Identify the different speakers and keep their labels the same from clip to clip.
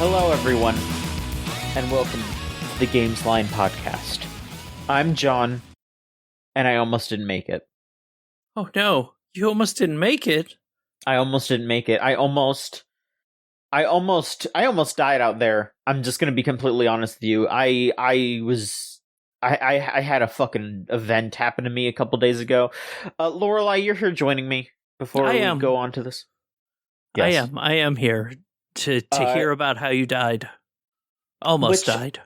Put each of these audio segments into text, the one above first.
Speaker 1: Hello, everyone, and welcome to the Gamesline Podcast. I'm John, and I almost didn't make it.
Speaker 2: Oh no, you almost didn't make it.
Speaker 1: I almost didn't make it. I almost died out there. I'm just gonna be completely honest with you. I had a fucking event happen to me a couple days ago. Lorelai, you're here joining me before we go on to this.
Speaker 2: Yes. I am here to hear about how you died. Almost died.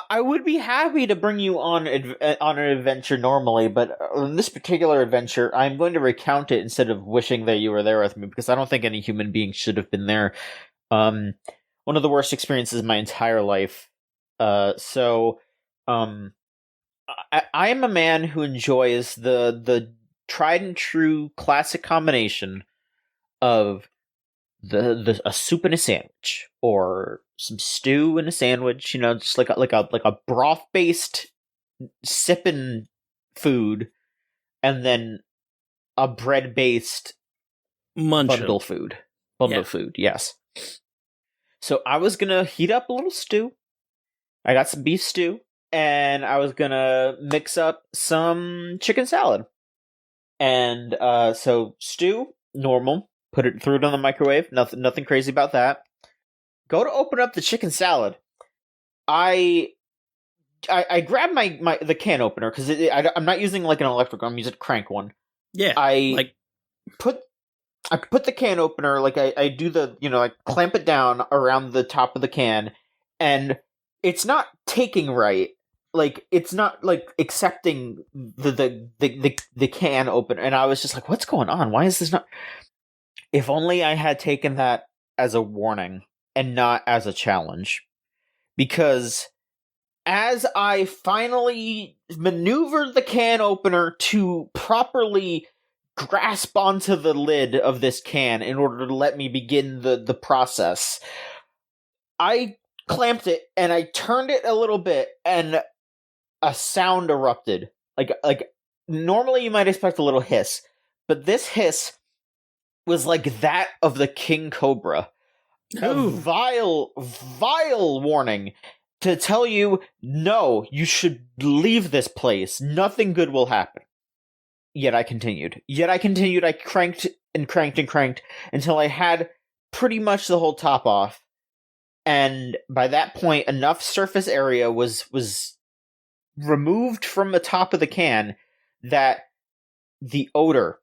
Speaker 1: I would be happy to bring you on an adventure normally, but on this particular adventure, I'm going to recount it instead of wishing that you were there with me, because I don't think any human being should have been there. One of the worst experiences of my entire life. I am a man who enjoys the tried and true classic combination of a soup and a sandwich, or some stew and a sandwich, just like a broth based sipping food, and then a bread based bundle food. Food, yes. So I was gonna heat up a little stew. I got some beef stew, and I was gonna mix up some chicken salad. And so stew, normal. Threw it on the microwave. Nothing crazy about that. Go to open up the chicken salad. I grabbed the can opener, because I'm not using like an electric. I'm using a crank one.
Speaker 2: Yeah.
Speaker 1: I put the can opener, like I do I clamp it down around the top of the can, and it's not taking right. Like, it's not like accepting the can opener, and I was just like, what's going on? Why is this not? If only I had taken that as a warning and not as a challenge. Because as I finally maneuvered the can opener to properly grasp onto the lid of this can in order to let me begin the process, I clamped it and I turned it a little bit, and a sound erupted. Like normally you might expect a little hiss, but this hiss was like that of the king cobra.
Speaker 2: Ooh.
Speaker 1: A vile warning to tell you, no, you should leave this place. Nothing good will happen. Yet I continued. I cranked and cranked and cranked until I had pretty much the whole top off. And by that point, enough surface area was removed from the top of the can that the odor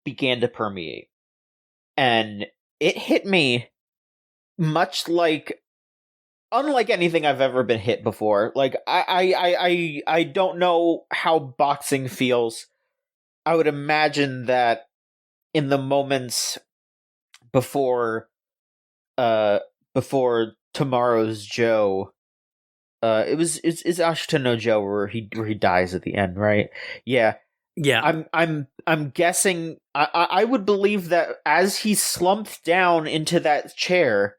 Speaker 1: began to permeate. And it hit me much unlike anything I've ever been hit before. Like, I don't know how boxing feels. I would imagine that in the moments before tomorrow's Joe, it's Ashita no Joe where he dies at the end, right? Yeah.
Speaker 2: Yeah.
Speaker 1: I'm guessing I would believe that as he slumped down into that chair,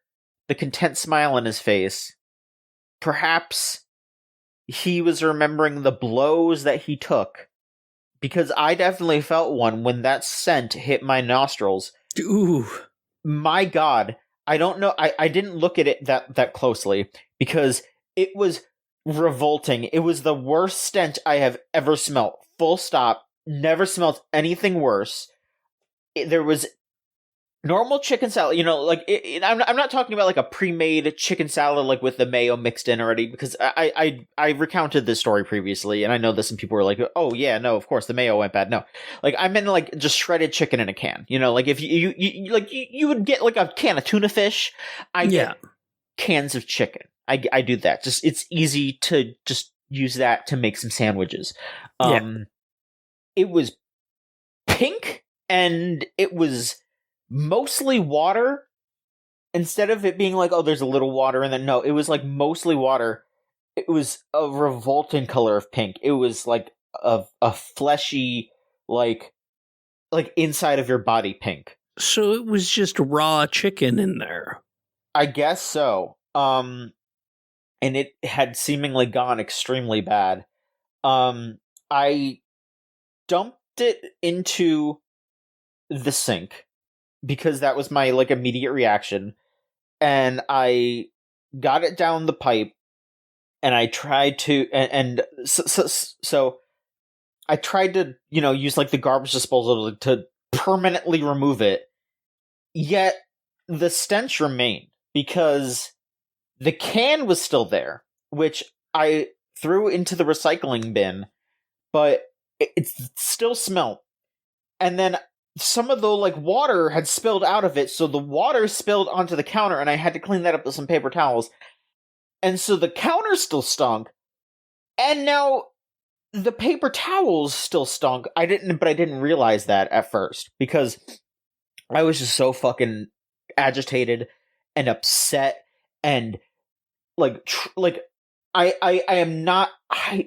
Speaker 1: the content smile on his face, perhaps he was remembering the blows that he took, because I definitely felt one when that scent hit my nostrils.
Speaker 2: Ooh.
Speaker 1: My God. I don't know. I didn't look at it that closely, because it was revolting. It was the worst stench I have ever smelt. Full stop. Never smelled anything worse. There was normal chicken salad, I'm not talking about like a pre-made chicken salad like with the mayo mixed in already, because I recounted this story previously, and I know this, and people were like, oh yeah, no, of course the mayo went bad. No, like I meant like just shredded chicken in a can. Like if you would get like a can of tuna fish, I get cans of chicken. I do that. Just it's easy to just use that to make some sandwiches. It was pink, and it was mostly water, instead of it being like, oh, there's a little water, and then no, it was like mostly water. It was a revolting color of pink. It was like a fleshy, like inside of your body pink.
Speaker 2: So it was just raw chicken in there.
Speaker 1: I guess so. And it had seemingly gone extremely bad. I dumped it into the sink, because that was my immediate reaction. and I got it down the pipe, and I tried to, so I tried to, use like the garbage disposal to permanently remove it. Yet the stench remained because the can was still there, which I threw into the recycling bin, but it still smelled. And then some of the like water had spilled out of it, so the water spilled onto the counter, and I had to clean that up with some paper towels. And so the counter still stunk, and now the paper towels still stunk. I didn't realize that at first because I was just so fucking agitated and upset, and I am not.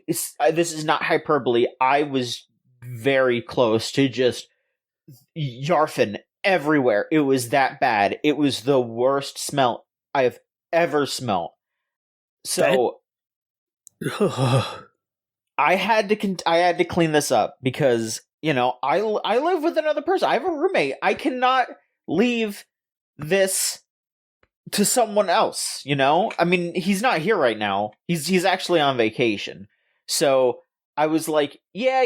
Speaker 1: This is not hyperbole. I was very close to just yarfing everywhere. It was that bad. It was the worst smell I've ever smelled. So I had to clean this up because I live with another person. I have a roommate. I cannot leave this to someone else. I mean, he's not here right now. He's actually on vacation. So I was like, yeah,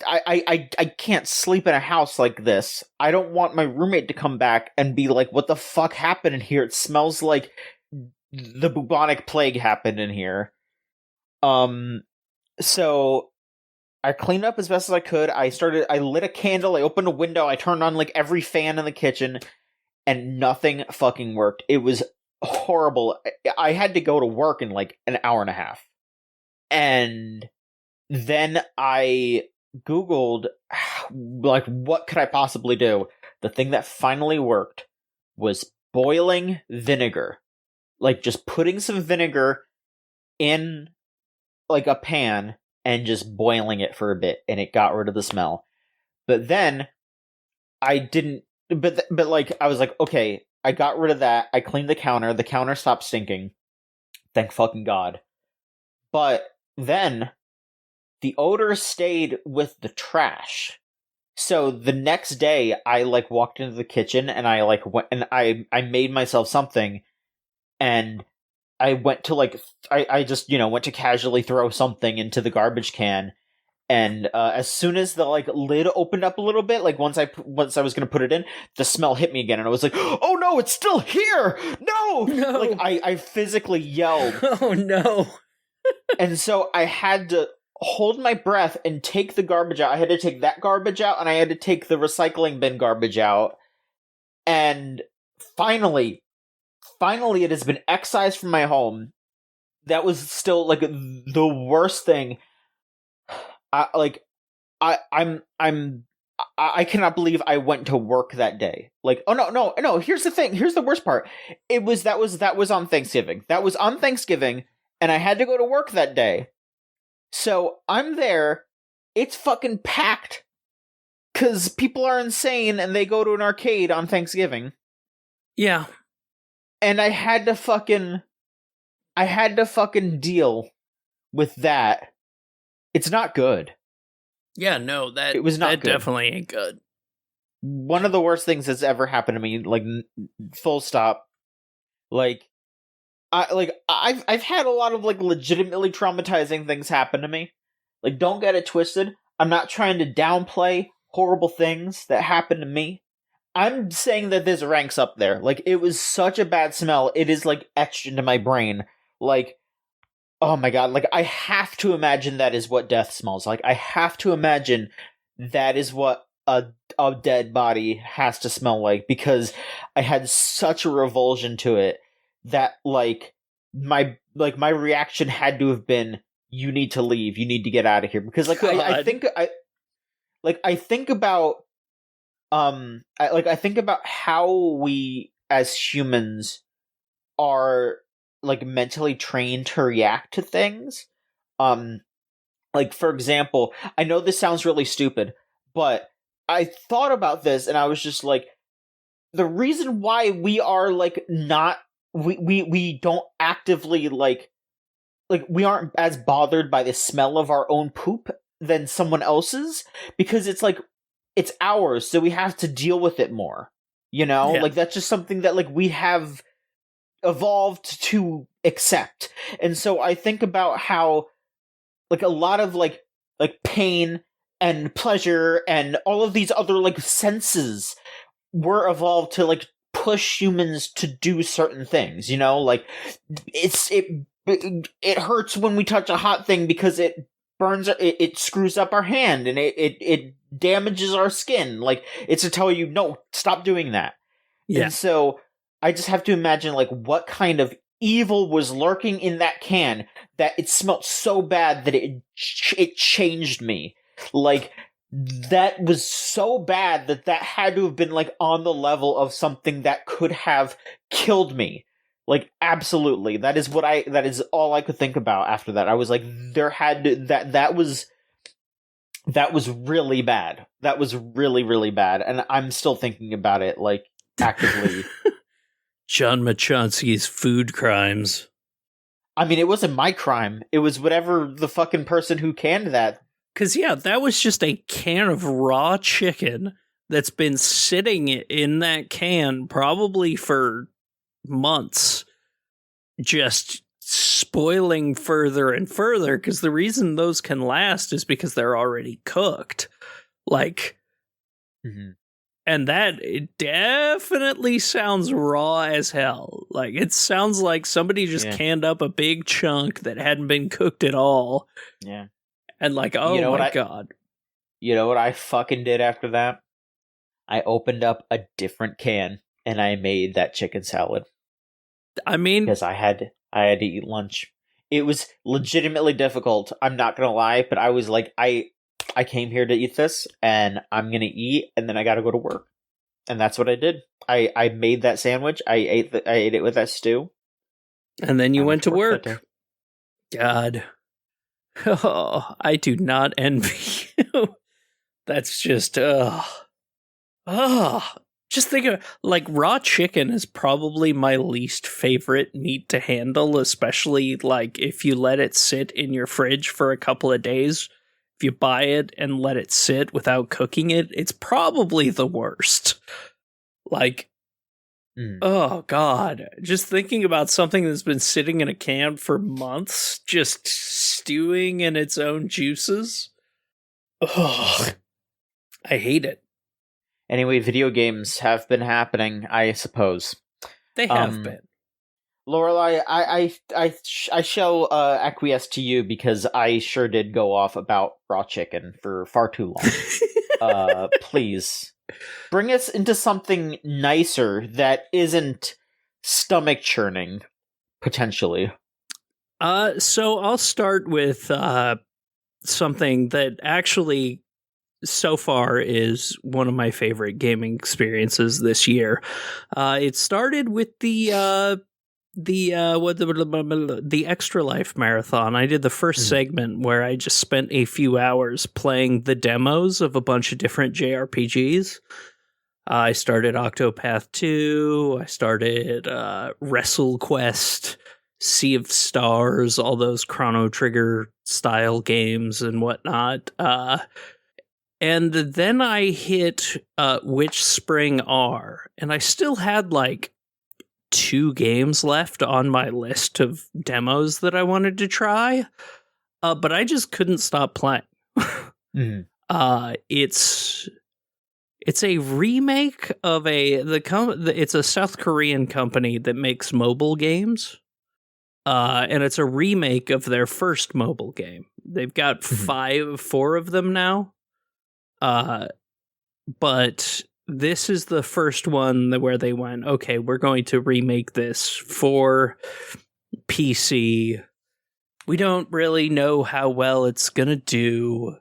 Speaker 1: I can't sleep in a house like this. I don't want my roommate to come back and be like, what the fuck happened in here? It smells like the bubonic plague happened in here. So I cleaned up as best as I could. I lit a candle, I opened a window, I turned on like every fan in the kitchen, and nothing fucking worked. It was horrible. I had to go to work in like an hour and a half. And then I Googled, like, what could I possibly do? The thing that finally worked was boiling vinegar. Like, just putting some vinegar in, like, a pan and just boiling it for a bit, and it got rid of the smell. But then, I didn't... But like, I was like, okay, I got rid of that, I cleaned the counter stopped stinking. Thank fucking God. But then, the odor stayed with the trash. So the next day, I like walked into the kitchen and I like went and I made myself something, and I went to like I just went to casually throw something into the garbage can, and as soon as the like lid opened up a little bit, like once I was gonna put it in, the smell hit me again, and I was like, oh no, it's still here! No! Like I physically yelled.
Speaker 2: Oh no!
Speaker 1: And so I had to hold my breath and take the garbage out. I had to take that garbage out, and I had to take the recycling bin garbage out. And finally it has been excised from my home. That was still like the worst thing. I cannot believe I went to work that day. Like, oh no. Here's the thing. Here's the worst part. That was on Thanksgiving. That was on Thanksgiving, and I had to go to work that day. So I'm there. It's fucking packed because people are insane and they go to an arcade on Thanksgiving.
Speaker 2: Yeah.
Speaker 1: And I had to fucking deal with that. It's not good.
Speaker 2: Yeah, no,
Speaker 1: it was not
Speaker 2: that
Speaker 1: good.
Speaker 2: Definitely ain't good.
Speaker 1: One of the worst things that's ever happened to me, like full stop. Like I've had a lot of like legitimately traumatizing things happen to me. Like, don't get it twisted. I'm not trying to downplay horrible things that happened to me. I'm saying that this ranks up there. Like, it was such a bad smell. It is like etched into my brain. Like, oh my God. Like, I have to imagine that is what death smells like. I have to imagine that is what a dead body has to smell like, because I had such a revulsion to it that my reaction had to have been, you need to leave, you need to get out of here, because like I think about how we as humans are like mentally trained to react to things. Like, for example, I know this sounds really stupid, but I thought about this and I was just like, the reason why we are like not we don't actively like we aren't as bothered by the smell of our own poop than someone else's, because it's like it's ours, so we have to deal with it more. Yeah. Like, that's just something that like we have evolved to accept. And so I think about how like a lot of like pain and pleasure and all of these other like senses were evolved to like push humans to do certain things, like it hurts when we touch a hot thing because it burns, it screws up our hand and it damages our skin. Like, it's to tell you, no, stop doing that. Yeah. And so I just have to imagine like what kind of evil was lurking in that can that it smelled so bad that it changed me. Like, that was so bad that had to have been like on the level of something that could have killed me. Like, absolutely. That is all I could think about after that. I was like, there had to, that was really bad. That was really, really bad. And I'm still thinking about it, like, actively.
Speaker 2: John Machonsky's food crimes.
Speaker 1: I mean, it wasn't my crime. It was whatever the fucking person who canned that.
Speaker 2: Because, yeah, that was just a can of raw chicken that's been sitting in that can probably for months, just spoiling further and further, because the reason those can last is because they're already cooked. Like, and that it definitely sounds raw as hell. Like, it sounds like somebody just canned up a big chunk that hadn't been cooked at all.
Speaker 1: Yeah.
Speaker 2: And like, oh my God.
Speaker 1: You know what I fucking did after that? I opened up a different can and I made that chicken salad.
Speaker 2: I mean,
Speaker 1: because I had to eat lunch. It was legitimately difficult. I'm not gonna lie, but I was like, I came here to eat this, and I'm gonna eat, and then I gotta go to work, and that's what I did. I made that sandwich. I ate it with that stew,
Speaker 2: and then you went to work. God, oh, I do not envy you. That's just Just think of, like, raw chicken is probably my least favorite meat to handle, especially, like, if you let it sit in your fridge for a couple of days. If you buy it and let it sit without cooking it, it's probably the worst. Like, oh, God. Just thinking about something that's been sitting in a can for months, just stewing in its own juices. Ugh. I hate it.
Speaker 1: Anyway, video games have been happening, I suppose.
Speaker 2: They have been.
Speaker 1: Lorelai, I shall acquiesce to you because I sure did go off about raw chicken for far too long. Please, bring us into something nicer that isn't stomach churning, potentially.
Speaker 2: So I'll start with something that actually so far is one of my favorite gaming experiences this year. It started with the Extra Life Marathon. I did the first segment where I just spent a few hours playing the demos of a bunch of different JRPGs. I started Octopath 2, I started WrestleQuest, Sea of Stars, all those Chrono Trigger style games and whatnot. And then I hit Witchspring R, and I still had like 2 games left on my list of demos that I wanted to try, but I just couldn't stop playing. It's a remake of it's a South Korean company that makes mobile games, and it's a remake of their first mobile game. They've got 4 of them now. But this is the first one where they went, okay, we're going to remake this for PC. We don't really know how well it's gonna do.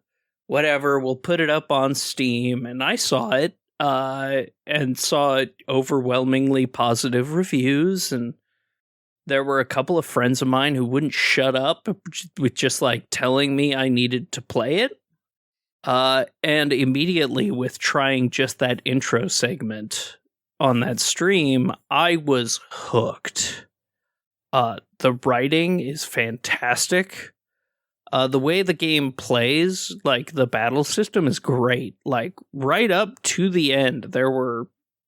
Speaker 2: Whatever, we'll put it up on Steam. And I saw it, and saw overwhelmingly positive reviews. And there were a couple of friends of mine who wouldn't shut up with just like telling me I needed to play it. And immediately with trying just that intro segment on that stream, I was hooked. The writing is fantastic. The way the game plays, like the battle system is great. Like right up to the end, there were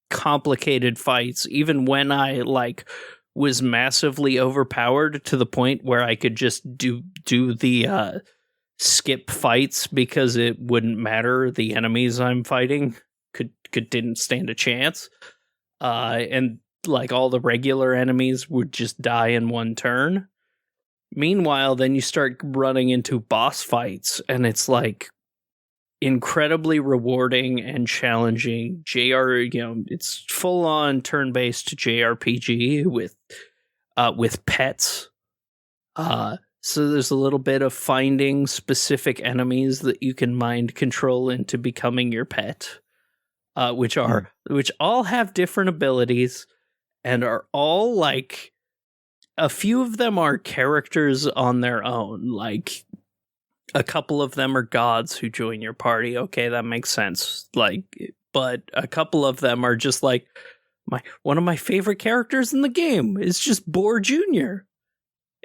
Speaker 2: complicated fights, even when I like was massively overpowered to the point where I could just do the skip fights because it wouldn't matter. The enemies I'm fighting didn't stand a chance. And like all the regular enemies would just die in one turn. Meanwhile, then you start running into boss fights, and it's like incredibly rewarding and challenging. It's full on turn-based JRPG with pets. So there's a little bit of finding specific enemies that you can mind control into becoming your pet, which all have different abilities and are all like, a few of them are characters on their own. Like, a couple of them are gods who join your party. Okay, that makes sense. Like, but a couple of them are just like, one of my favorite characters in the game is just Boar Jr.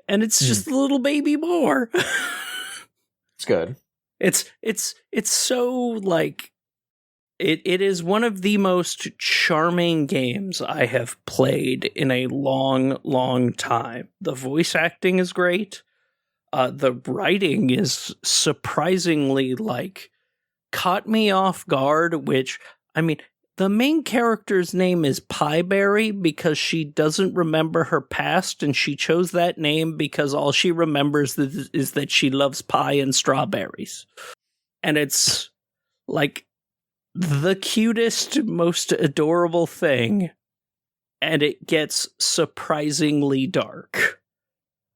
Speaker 2: And it's just a little baby boar.
Speaker 1: It's good.
Speaker 2: It's so like, it is one of the most charming games I have played in a long, long time. The voice acting is great. The writing is surprisingly like caught me off guard, which, I mean, the main character's name is Pieberry because she doesn't remember her past, and she chose that name because all she remembers is that she loves pie and strawberries. And it's like the cutest, most adorable thing, and it gets surprisingly dark.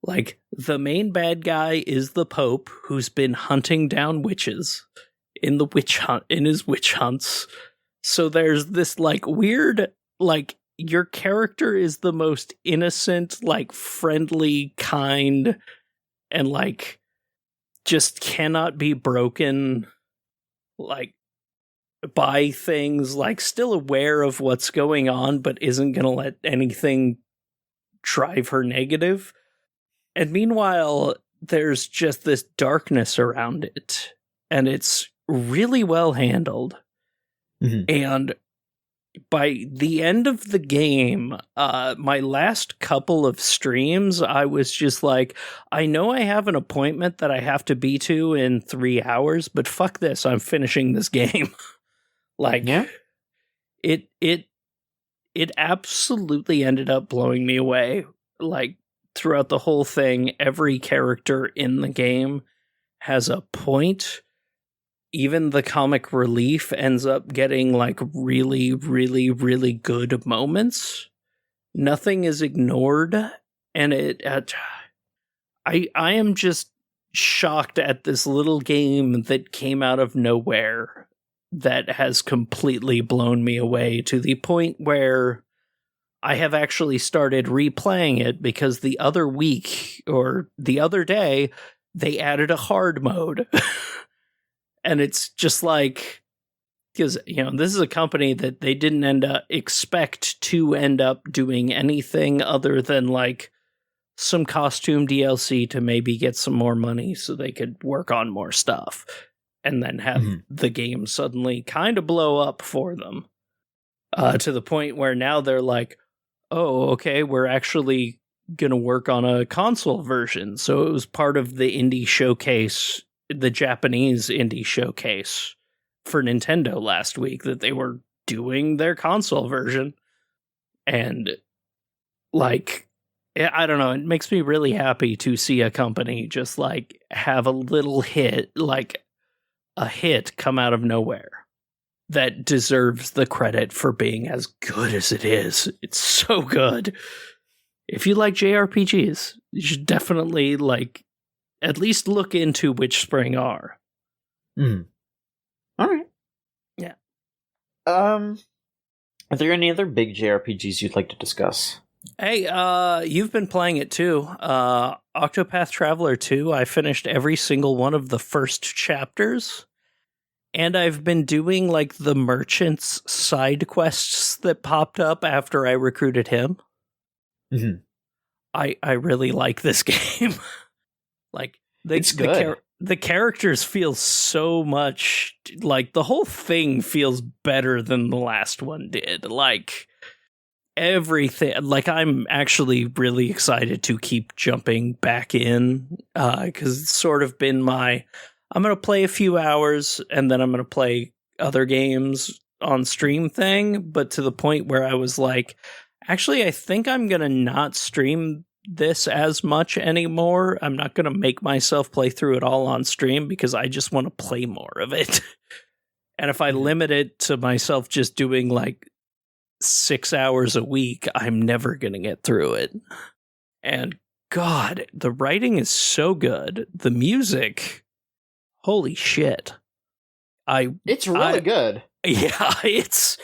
Speaker 2: Like, the main bad guy is the Pope, who's been hunting down witches in his witch hunts. So there's this, like, weird, like, your character is the most innocent, like, friendly, kind, and, like, just cannot be broken, like, by things, like, still aware of what's going on, but isn't gonna let anything drive her negative. And meanwhile, there's just this darkness around it, and it's really well handled. Mm-hmm. And by the end of the game, my last couple of streams, I was just like, I know I have an appointment that I have to be to in 3 hours, but fuck this, I'm finishing this game. Like, yeah. It absolutely ended up blowing me away. Like, throughout the whole thing, every character in the game has a point. Even the comic relief ends up getting like really, really, really good moments. Nothing is ignored, and I am just shocked at this little game that came out of nowhere that has completely blown me away to the point where I have actually started replaying it because the other week or the other day they added a hard mode. And it's just like, because, you know, this is a company that they didn't expect to end up doing anything other than like some costume DLC to maybe get some more money so they could work on more stuff, and then have the game suddenly kind of blow up for them to the point where now they're like, oh, okay, we're actually going to work on a console version. So it was part of the indie showcase, the Japanese indie showcase for Nintendo last week, that they were doing their console version. And like, I don't know, it makes me really happy to see a company just like have a little hit, like a hit come out of nowhere that deserves the credit for being as good as it is. It's so good. If you like JRPGs, you should definitely like at least look into Witchspring R.
Speaker 1: All right.
Speaker 2: Yeah.
Speaker 1: Are there any other big JRPGs you'd like to discuss?
Speaker 2: Hey, you've been playing it too. Octopath Traveler 2, I finished every single one of the first chapters. And I've been doing like the merchant's side quests that popped up after I recruited him. Mm-hmm. I really like this game. Like the characters feel so much like the whole thing feels better than the last one did. Like everything. Like, I'm actually really excited to keep jumping back in, because it's sort of been I'm going to play a few hours and then I'm going to play other games on stream thing, but to the point where I was like, actually, I think I'm going to not stream this as much anymore. I'm not going to make myself play through it all on stream because I just want to play more of it. And if I limit it to myself just doing like 6 hours a week, I'm never going to get through it. And God, the writing is so good. The music, holy shit.
Speaker 1: It's really good.
Speaker 2: Yeah, it's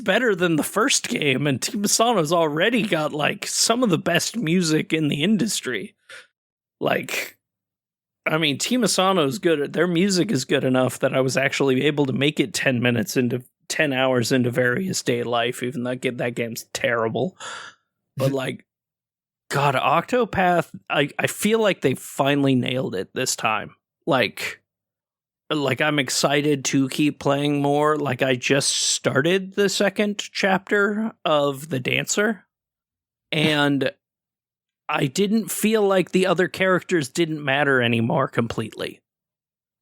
Speaker 2: better than the first game, and Team Asano's already got like some of the best music in the industry. Like, I mean, Team Asano's good. Their music is good enough that I was actually able to make it 10 hours into Various Day Life, even though that game's terrible. But like, God, Octopath, I feel like they finally nailed it this time. Like I'm excited to keep playing more. Like, I just started the second chapter of The Dancer, and I didn't feel like the other characters didn't matter anymore completely,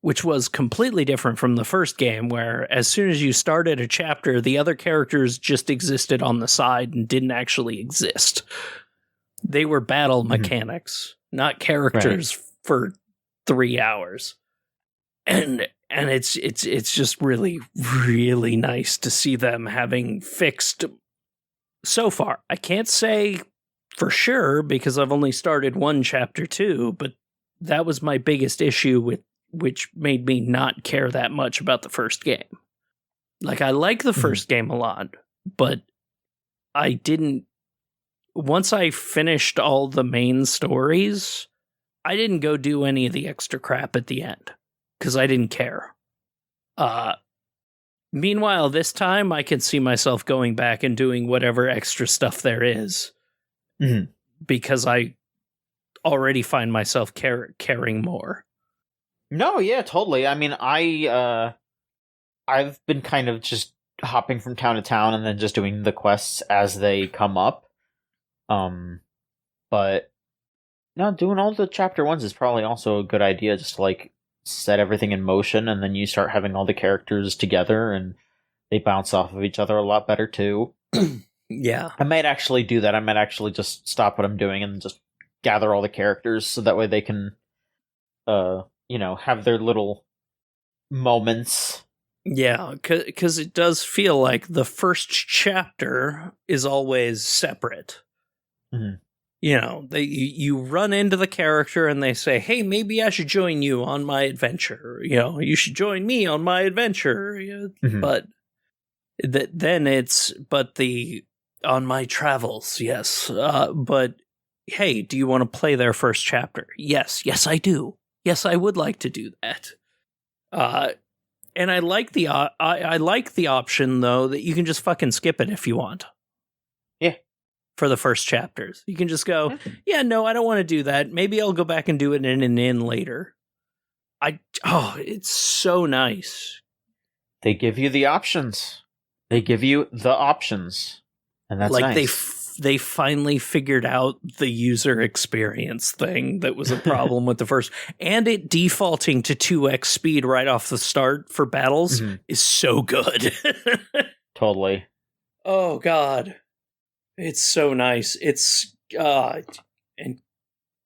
Speaker 2: which was completely different from the first game, where as soon as you started a chapter, the other characters just existed on the side and didn't actually exist. They were battle mechanics, not characters for 3 hours. And it's just really, really nice to see them having fixed so far. I can't say for sure because I've only started one chapter 2, but that was my biggest issue with which made me not care that much about the first game. Like, I like the first game a lot, but I didn't. Once I finished all the main stories, I didn't go do any of the extra crap at the end. Because I didn't care. Meanwhile, this time I can see myself going back and doing whatever extra stuff there is. Because I already find myself caring more.
Speaker 1: No, yeah, totally. I mean, I've been kind of just hopping from town to town and then just doing the quests as they come up. But no, doing all the chapter 1s is probably also a good idea, just to like set everything in motion, and then you start having all the characters together and they bounce off of each other a lot better too.
Speaker 2: Yeah.
Speaker 1: I might actually do that. I might actually just stop what I'm doing and just gather all the characters so that way they can have their little moments.
Speaker 2: Yeah, because it does feel like the first chapter is always separate. You know, you run into the character and they say, hey, maybe I should join you on my adventure. You know, you should join me on my adventure. But then it's, on my travels, yes. But hey, do you want to play their first chapter? Yes, I do. Yes, I would like to do that. And I like I like the option, though, that you can just fucking skip it if you want.
Speaker 1: Yeah.
Speaker 2: For the first chapters. You can just go, yeah, no, I don't want to do that. Maybe I'll go back and do it in an inn later. It's so nice.
Speaker 1: They give you the options. And that's
Speaker 2: like
Speaker 1: nice.
Speaker 2: They finally figured out the user experience thing that was a problem with the first. And it defaulting to 2x speed right off the start for battles is so good.
Speaker 1: Totally.
Speaker 2: Oh, God. It's so nice. It's and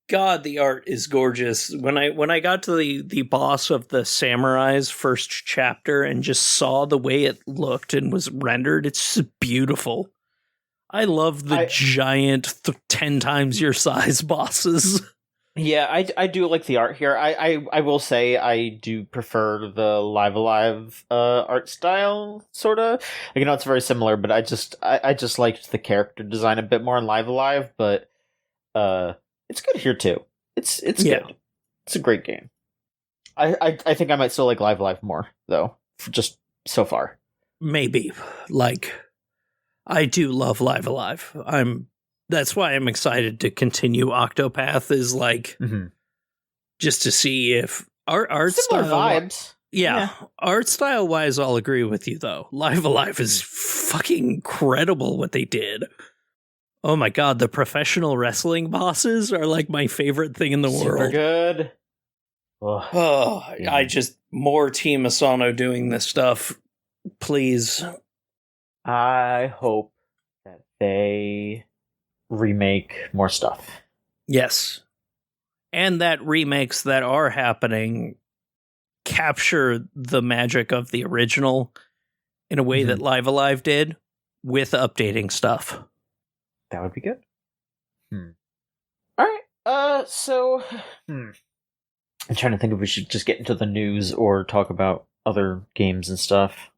Speaker 2: God, the art is gorgeous. When I got to the boss of the samurai's first chapter and just saw the way it looked and was rendered, it's just beautiful. I love the giant 10 times your size bosses.
Speaker 1: Yeah, I do like the art here. I will say I do prefer the Live Alive art style, sort of. You know, it's very similar, but I just liked the character design a bit more in Live Alive. But it's good here too. It's good. It's a great game. I think I might still like Live Alive more though, just so far.
Speaker 2: Maybe I do love Live Alive. That's why I'm excited to continue Octopath, is just to see if our art
Speaker 1: similar
Speaker 2: style
Speaker 1: vibes.
Speaker 2: Yeah. Art style wise, I'll agree with you though. Live Alive is fucking incredible what they did. Oh my god, the professional wrestling bosses are like my favorite thing in the
Speaker 1: Super
Speaker 2: world.
Speaker 1: good.
Speaker 2: I just more Team Asano doing this stuff, please.
Speaker 1: I hope that they remake more stuff.
Speaker 2: Yes. And that remakes that are happening capture the magic of the original in a way that Live Alive did with updating stuff.
Speaker 1: That would be good. All right. I'm trying to think if we should just get into the news or talk about other games and stuff.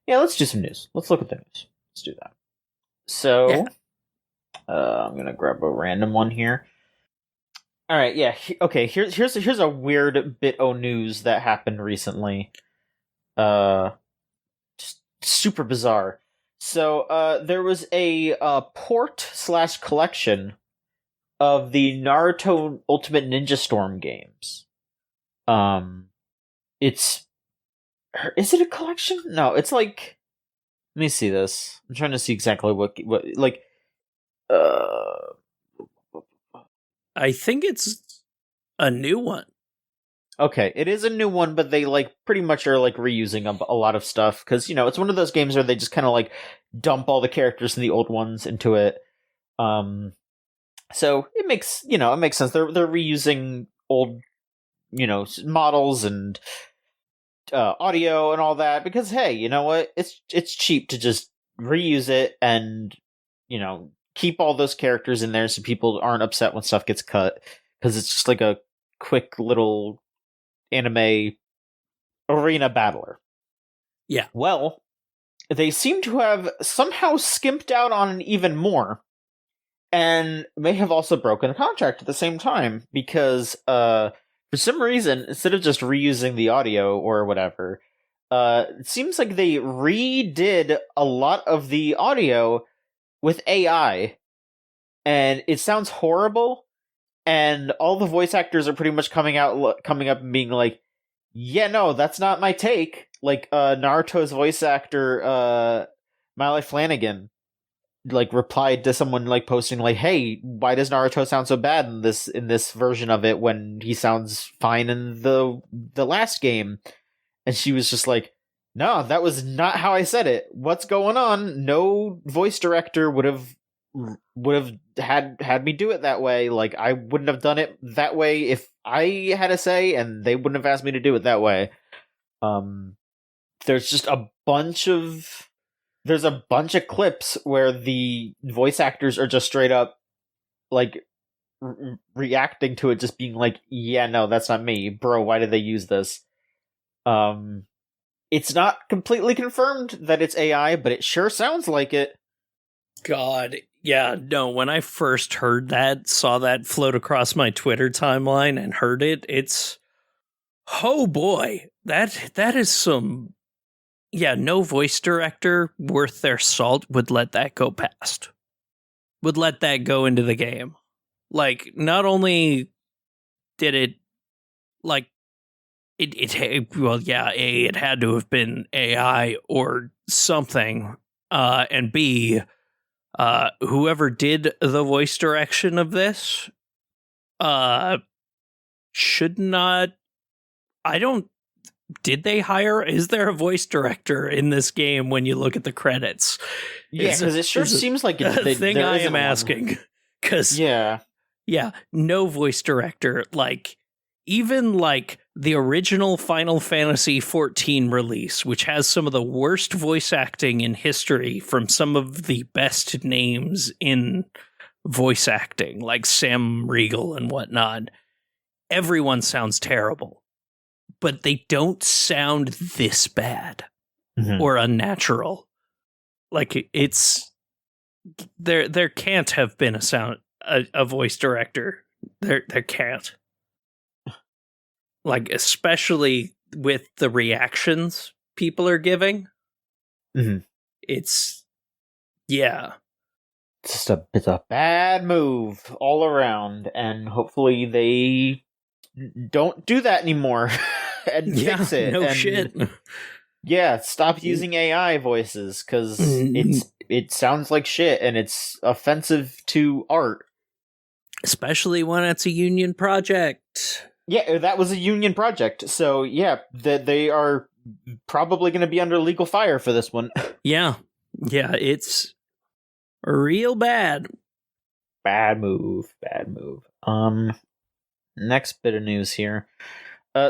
Speaker 1: Yeah, let's do some news. Let's look at the news. Let's do that. So, I'm gonna grab a random one here. All right, yeah. Okay, here's a weird bit of news that happened recently. Just super bizarre. So, there was a port/collection of the Naruto Ultimate Ninja Storm games. Is it a collection? No, it's like. Let me see this. I'm trying to see exactly what like.
Speaker 2: I think it's a new one.
Speaker 1: Okay, it is a new one, but they like pretty much are like reusing a lot of stuff because it's one of those games where they just kind of like dump all the characters from the old ones into it. So it makes sense. They're reusing old models and audio and all that because hey, you know what? It's cheap to just reuse it and keep all those characters in there so people aren't upset when stuff gets cut because it's just like a quick little anime arena battler.
Speaker 2: Yeah.
Speaker 1: Well, they seem to have somehow skimped out on even more and may have also broken a contract at the same time because for some reason, instead of just reusing the audio or whatever, it seems like they redid a lot of the audio with AI, and it sounds horrible. And all the voice actors are pretty much coming up and being like, "Yeah, no, that's not my take." Like Naruto's voice actor, Miley Flanagan, like replied to someone like posting like, "Hey, why does Naruto sound so bad in this version of it when he sounds fine in the last game?" And she was just like, "No, that was not how I said it. What's going on? No voice director would have had me do it that way. Like I wouldn't have done it that way if I had a say, and they wouldn't have asked me to do it that way." There's just a bunch of clips where the voice actors are just straight up like reacting to it, just being like, "Yeah, no, that's not me, bro. Why did they use this?" It's not completely confirmed that it's AI, but it sure sounds like it.
Speaker 2: God, yeah, no, when I first heard that, saw that float across my Twitter timeline and heard it, it's, oh boy, that is some, yeah, no voice director worth their salt would let that go past. Would let that go into the game. Like, not only did it, like, it had to have been AI or something, and B, whoever did the voice direction of this, should not. Did they hire? Is there a voice director in this game when you look at the credits?
Speaker 1: Yeah, because it sure seems like it's
Speaker 2: the thing I am asking. Because yeah, no voice director. Like even like the original Final Fantasy XIV release, which has some of the worst voice acting in history from some of the best names in voice acting, like Sam Riegel and whatnot. Everyone sounds terrible, but they don't sound this bad or unnatural. Like it's there can't have been a voice director. There can't. Like, especially with the reactions people are giving. It's
Speaker 1: just it's a bad move all around, and hopefully they don't do that anymore and fix it.
Speaker 2: No
Speaker 1: and,
Speaker 2: shit.
Speaker 1: Yeah, stop using AI voices because it sounds like shit and it's offensive to art.
Speaker 2: Especially when it's a union project.
Speaker 1: Yeah, that was a union project. So, yeah, they are probably going to be under legal fire for this one.
Speaker 2: Yeah, it's real bad.
Speaker 1: Bad move. Next bit of news here.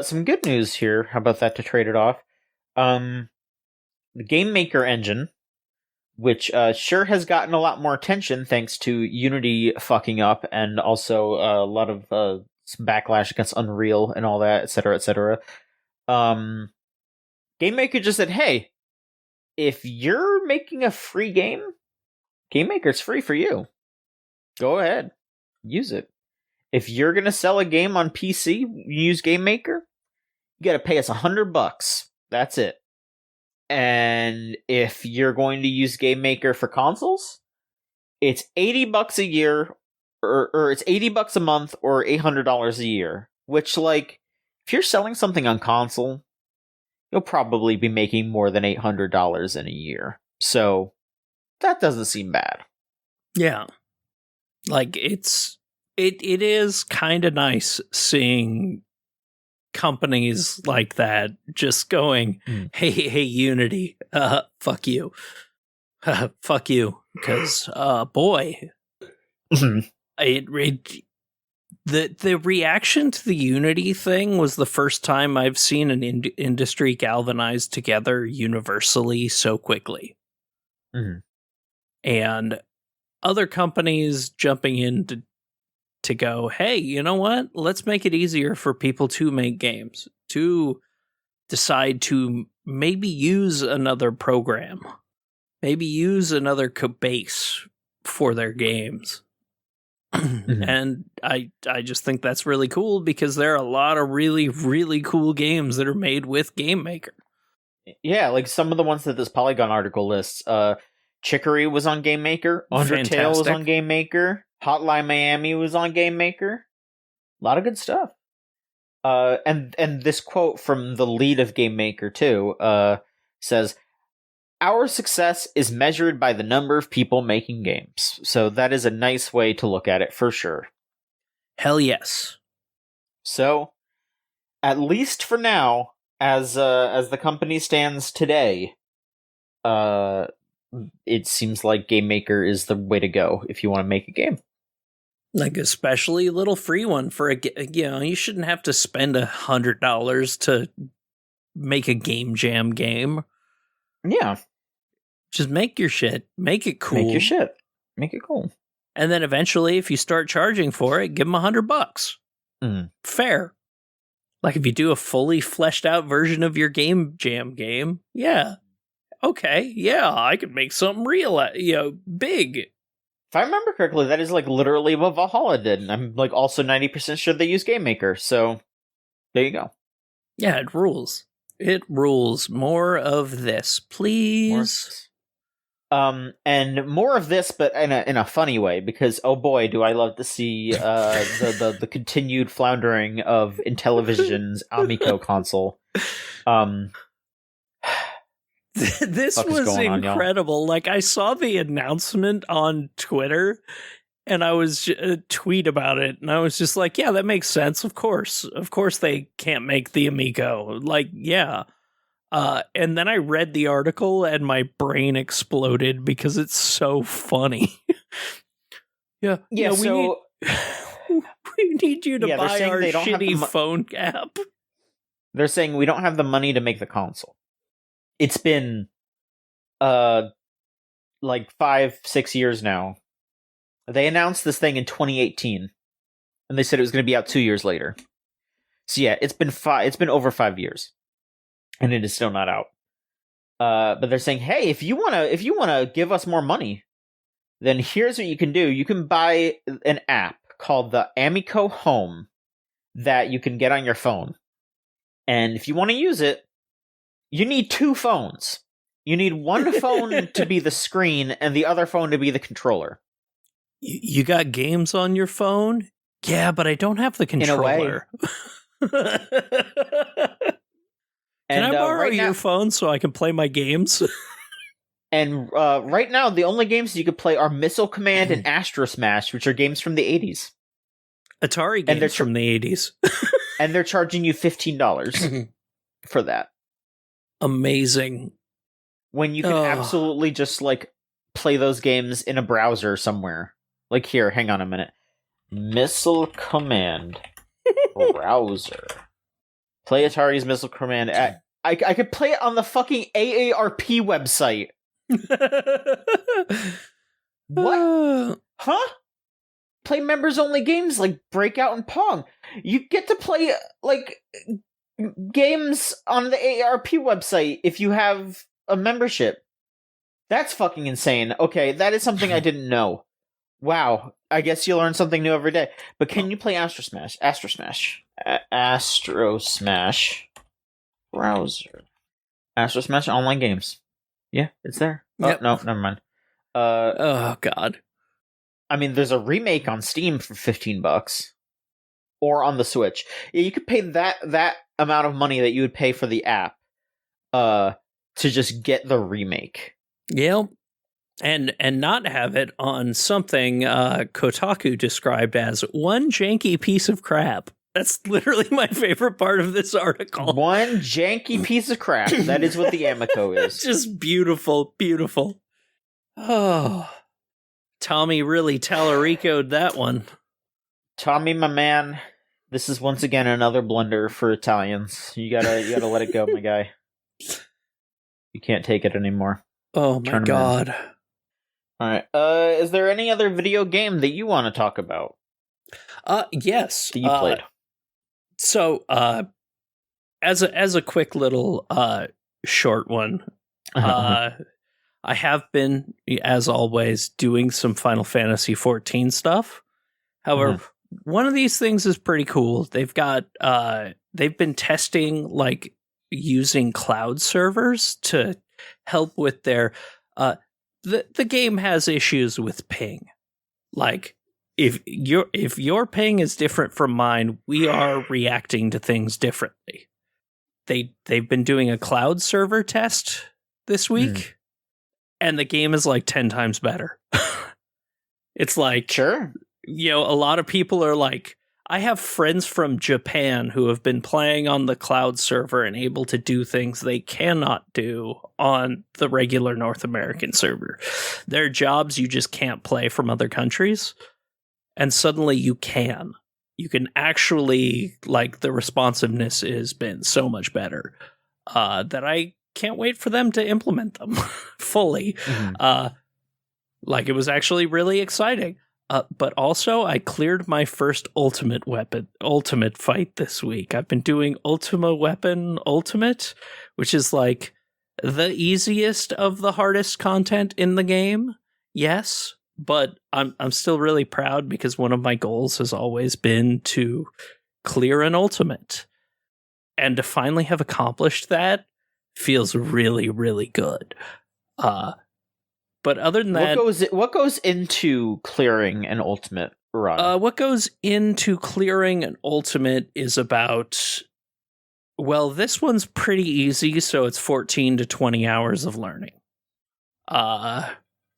Speaker 1: Some good news here. How about that to trade it off? The Gamemaker engine, which sure has gotten a lot more attention thanks to Unity fucking up and also a lot of some backlash against Unreal and all that, etc., etc. Gamemaker just said, hey, if you're making a free game, Gamemaker's free for you. Go ahead. Use it. If you're going to sell a game on PC, use Gamemaker, you got to pay us $100. That's it. And if you're going to use Gamemaker for consoles, it's $80 a year, or it's $80 a month, or $800 a year. Which, like, if you're selling something on console, you'll probably be making more than $800 in a year. So that doesn't seem bad.
Speaker 2: Yeah, like it is kind of nice seeing companies like that just going, hey Unity, fuck you. Fuck you. Because boy, the reaction to the Unity thing was the first time I've seen an industry galvanized together universally so quickly. And other companies jumping in to go, hey, you know what? Let's make it easier for people to make games, to decide to maybe use another program, maybe use another base for their games. And I just think that's really cool because there are a lot of really, really cool games that are made with Gamemaker.
Speaker 1: Yeah, like some of the ones that this Polygon article lists. Chicory was on Gamemaker. Undertale was on Gamemaker. Hotline Miami was on Gamemaker. A lot of good stuff. And this quote from the lead of Gamemaker too says, "Our success is measured by the number of people making games." So that is a nice way to look at it for sure.
Speaker 2: Hell yes.
Speaker 1: So, at least for now, as the company stands today, it seems like Gamemaker is the way to go if you want to make a game.
Speaker 2: Like, especially a little free one for you shouldn't have to spend $100 to make a game jam game.
Speaker 1: Yeah.
Speaker 2: Just make your shit. Make it cool.
Speaker 1: Make your shit. Make it cool.
Speaker 2: And then eventually, if you start charging for it, give them $100. Fair. Like, if you do a fully fleshed out version of your game jam game, yeah. Okay, yeah, I could make something real, big.
Speaker 1: If I remember correctly, that is like literally what Valhalla did, and I'm like also 90% sure they use Gamemaker, so there you go.
Speaker 2: Yeah, it rules. It rules. More of this, please.
Speaker 1: And more of this, but in a funny way, because oh boy, do I love to see the continued floundering of Intellivision's Amico console.
Speaker 2: This was incredible. Like, I saw the announcement on Twitter and I was tweet about it and I was just like, yeah, that makes sense. Of course they can't make the Amico. Like, yeah. And then I read the article and my brain exploded because it's so funny. Yeah.
Speaker 1: So
Speaker 2: we need you to buy our shitty phone app.
Speaker 1: They're saying we don't have the money to make the console. It's been like 5-6 years now. They announced this thing in 2018 and they said it was going to be out 2 years later. So yeah, it's been over 5 years and it is still not out. But they're saying, hey, if you want to give us more money, then here's what you can do. You can buy an app called the Amico Home that you can get on your phone. And if you want to use it, you need 2 phones. You need one phone to be the screen and the other phone to be the controller.
Speaker 2: You got games on your phone? Yeah, but I don't have the controller.
Speaker 1: In a way.
Speaker 2: Can I borrow your phone so I can play my games?
Speaker 1: And right now, the only games you could play are Missile Command and Astro Smash, which are games from the 80s.
Speaker 2: Atari games from the 80s.
Speaker 1: And they're charging you $15 for that.
Speaker 2: Amazing.
Speaker 1: When you can absolutely just, like, play those games in a browser somewhere. Like, here, hang on a minute. Missile Command browser. Play Atari's Missile Command. I could play it on the fucking AARP website. What? Huh? Play members-only games like Breakout and Pong. You get to play, like, games on the AARP website if you have a membership. That's fucking insane. Okay, that is something I didn't know. Wow, I guess you learn something new every day. But can you play Astro Smash? Astro Smash browser. Astro Smash online games. Yeah, it's there.
Speaker 2: Yep.
Speaker 1: Oh, no, never mind.
Speaker 2: Oh, God.
Speaker 1: I mean, there's a remake on Steam for $15. Or on the Switch. Yeah, you could pay that amount of money that you would pay for the app to just get the remake.
Speaker 2: Yep. And not have it on something Kotaku described as one janky piece of crap. That's literally my favorite part of this article.
Speaker 1: One janky piece of crap. That is what the Amico is.
Speaker 2: Just beautiful, beautiful. Oh, Tommy really Tallarico'd that one.
Speaker 1: Tommy, my man, this is once again another blunder for Italians. You gotta let it go, my guy. You can't take it anymore.
Speaker 2: Oh my God.
Speaker 1: Alright, is there any other video game that you want to talk about?
Speaker 2: Yes.
Speaker 1: That you played.
Speaker 2: So, as a quick little short one, I have been, as always, doing some Final Fantasy XIV stuff. However, one of these things is pretty cool. They've been testing, like, using cloud servers to help with their the game has issues with ping. Like, if your ping is different from mine, we are reacting to things differently. They've been doing a cloud server test this week, and the game is like 10 times better. It's like,
Speaker 1: sure,
Speaker 2: you know, a lot of people are like, I have friends from Japan who have been playing on the cloud server and able to do things they cannot do on the regular North American server. There are jobs you just can't play from other countries, and suddenly you can. You can actually, like, the responsiveness has been so much better that I can't wait for them to implement them fully. Like, it was actually really exciting. But also, I cleared my first ultimate fight this week. I've been doing Ultima Weapon Ultimate, which is like the easiest of the hardest content in the game. Yes, but I'm still really proud because one of my goals has always been to clear an ultimate. And to finally have accomplished that feels really, really good. But other than that,
Speaker 1: what goes into clearing an ultimate run?
Speaker 2: What goes into clearing an ultimate is about, well, this one's pretty easy, so it's 14 to 20 hours of learning.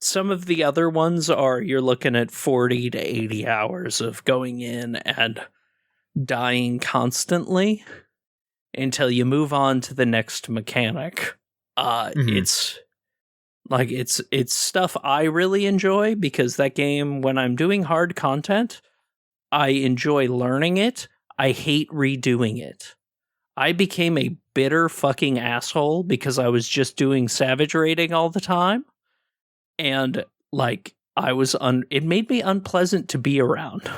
Speaker 2: Some of the other ones are, you're looking at 40 to 80 hours of going in and dying constantly until you move on to the next mechanic. It's like, it's stuff I really enjoy, because that game, when I'm doing hard content, I enjoy learning it. I hate redoing it. I became a bitter fucking asshole because I was just doing Savage rating all the time. And, like, it made me unpleasant to be around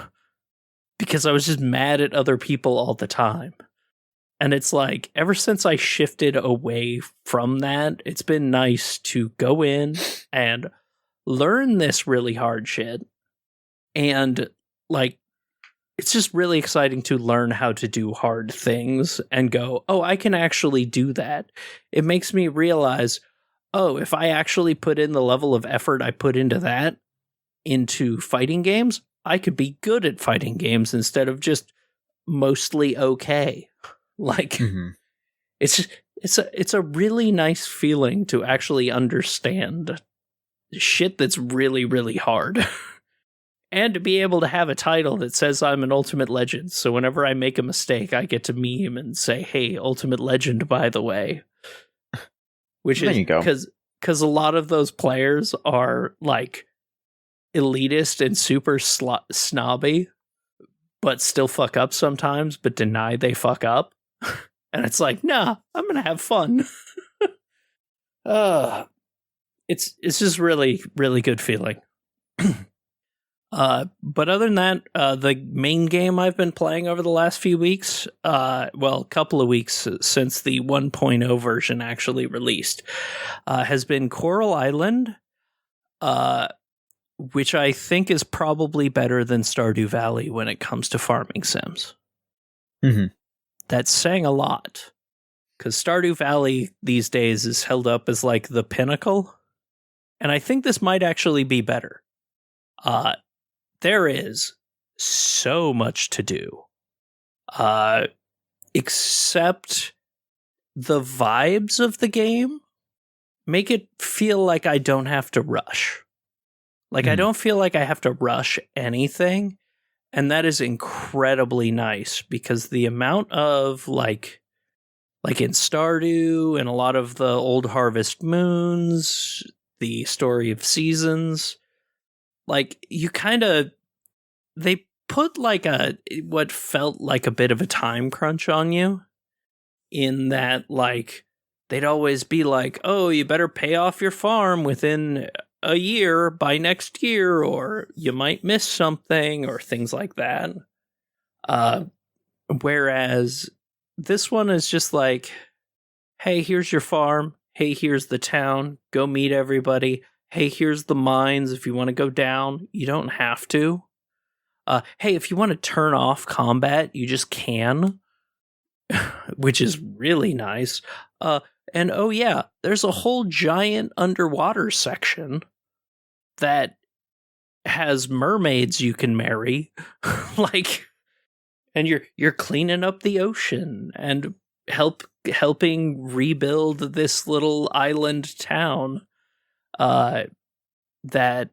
Speaker 2: because I was just mad at other people all the time. And it's like, ever since I shifted away from that, it's been nice to go in and learn this really hard shit. And, like, it's just really exciting to learn how to do hard things and go, oh, I can actually do that. It makes me realize, oh, if I actually put in the level of effort I put into that, into fighting games, I could be good at fighting games instead of just mostly okay. Like,
Speaker 1: Mm-hmm.
Speaker 2: it's a really nice feeling to actually understand shit that's really, really hard. And to be able to have a title that says I'm an Ultimate Legend, so whenever I make a mistake, I get to meme and say, hey, Ultimate Legend, by the way. Which
Speaker 1: there
Speaker 2: is
Speaker 1: you go.
Speaker 2: because a lot of those players are, like, elitist and super snobby, but still fuck up sometimes, but deny they fuck up. And it's like, nah, I'm gonna have fun. It's just really, really good feeling. But other than that, the main game I've been playing over the last few weeks, a couple of weeks since the 1.0 version actually released, has been Coral Island, which I think is probably better than Stardew Valley when it comes to farming sims.
Speaker 1: Mm-hmm.
Speaker 2: That's saying a lot, because Stardew Valley these days is held up as like the pinnacle, and I think this might actually be better. There is so much to do, except the vibes of the game make it feel like I don't have to rush. Like, I don't feel like I have to rush anything, and that is incredibly nice, because the amount of, like in Stardew and a lot of the old Harvest Moons, the Story of Seasons, like, you kind of, they put like what felt like a bit of a time crunch on you, in that, like, they'd always be like, oh, you better pay off your farm within a year by next year, or you might miss something, or things like that. Whereas this one is just like, hey, here's your farm. Hey, here's the town. Go meet everybody. Hey, here's the mines. If you want to go down, you don't have to. Hey, if you want to turn off combat, you just can, which is really nice. And oh yeah, there's a whole giant underwater section that has mermaids you can marry, like, and you're cleaning up the ocean and helping rebuild this little island town. That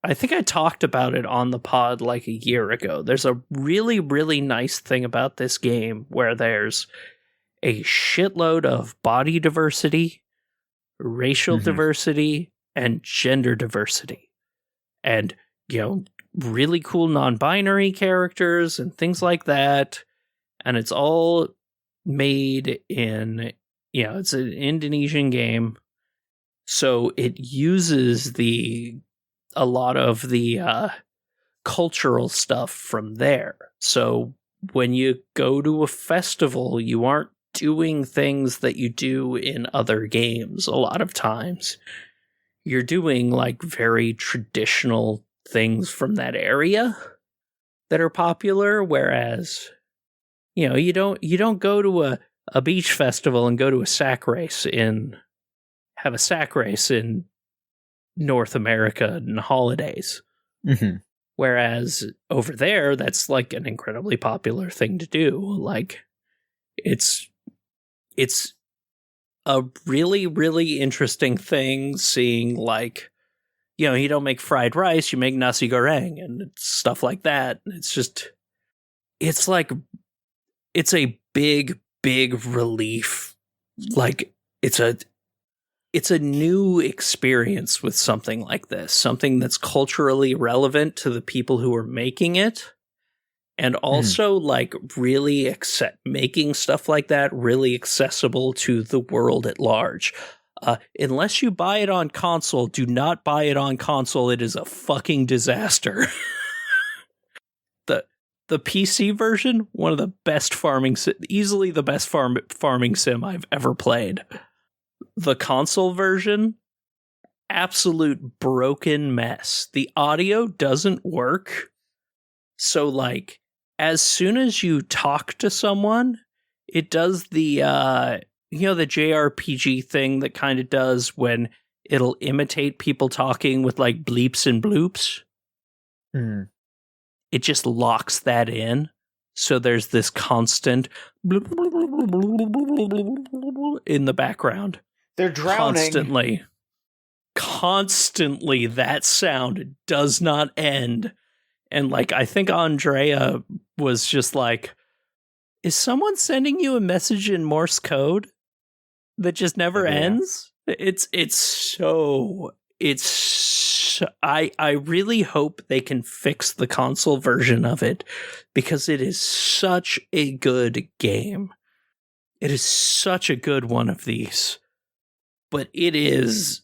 Speaker 2: I think I talked about it on the pod like a year ago. There's a really, really nice thing about this game where there's a shitload of body diversity, racial diversity, and gender diversity. And, really cool non-binary characters and things like that. And it's all made in, it's an Indonesian game. So it uses a lot of the cultural stuff from there. So when you go to a festival, you aren't doing things that you do in other games a lot of times. You're doing like very traditional things from that area that are popular, whereas you don't go to a beach festival and go to a sack race in North America and holidays.
Speaker 1: Mm-hmm.
Speaker 2: Whereas over there, that's like an incredibly popular thing to do. Like, it's a really, really interesting thing seeing, like, you don't make fried rice, you make nasi goreng and stuff like that. It's like, it's a big, big relief. Like, it's a new experience with something like this, something that's culturally relevant to the people who are making it. And also, like, really making stuff like that really accessible to the world at large. Unless you buy it on console, do not buy it on console. It is a fucking disaster. The PC version, one of the best easily the best farming sim I've ever played. The console version, absolute broken mess. The audio doesn't work. So, like, as soon as you talk to someone, it does the the JRPG thing that kind of does when it'll imitate people talking with, like, bleeps and bloops. It just locks that in. So there's this constant in the background.
Speaker 1: They're drowning.
Speaker 2: Constantly that sound does not end. And like, I think Andrea was just like, is someone sending you a message in Morse code that just never ends? I really hope they can fix the console version of it, because it is such a good game. It is such a good one of these, but it is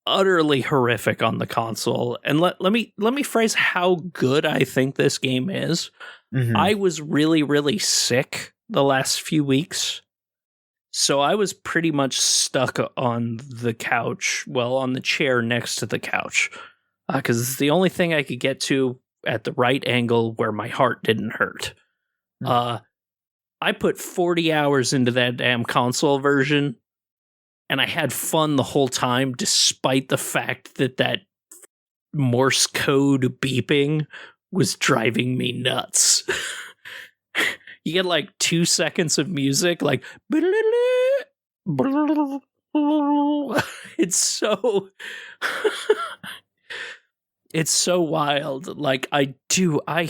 Speaker 2: utterly horrific on the console. And let me phrase how good I think this game is. Mm-hmm. I was really, really sick the last few weeks, so I was pretty much stuck on the couch, on the chair next to the couch, because it's the only thing I could get to at the right angle where my heart didn't hurt. Mm-hmm. I put 40 hours into that damn console version, and I had fun the whole time, despite the fact that Morse code beeping was driving me nuts. You get like 2 seconds of music, like it's so it's so wild. Like, I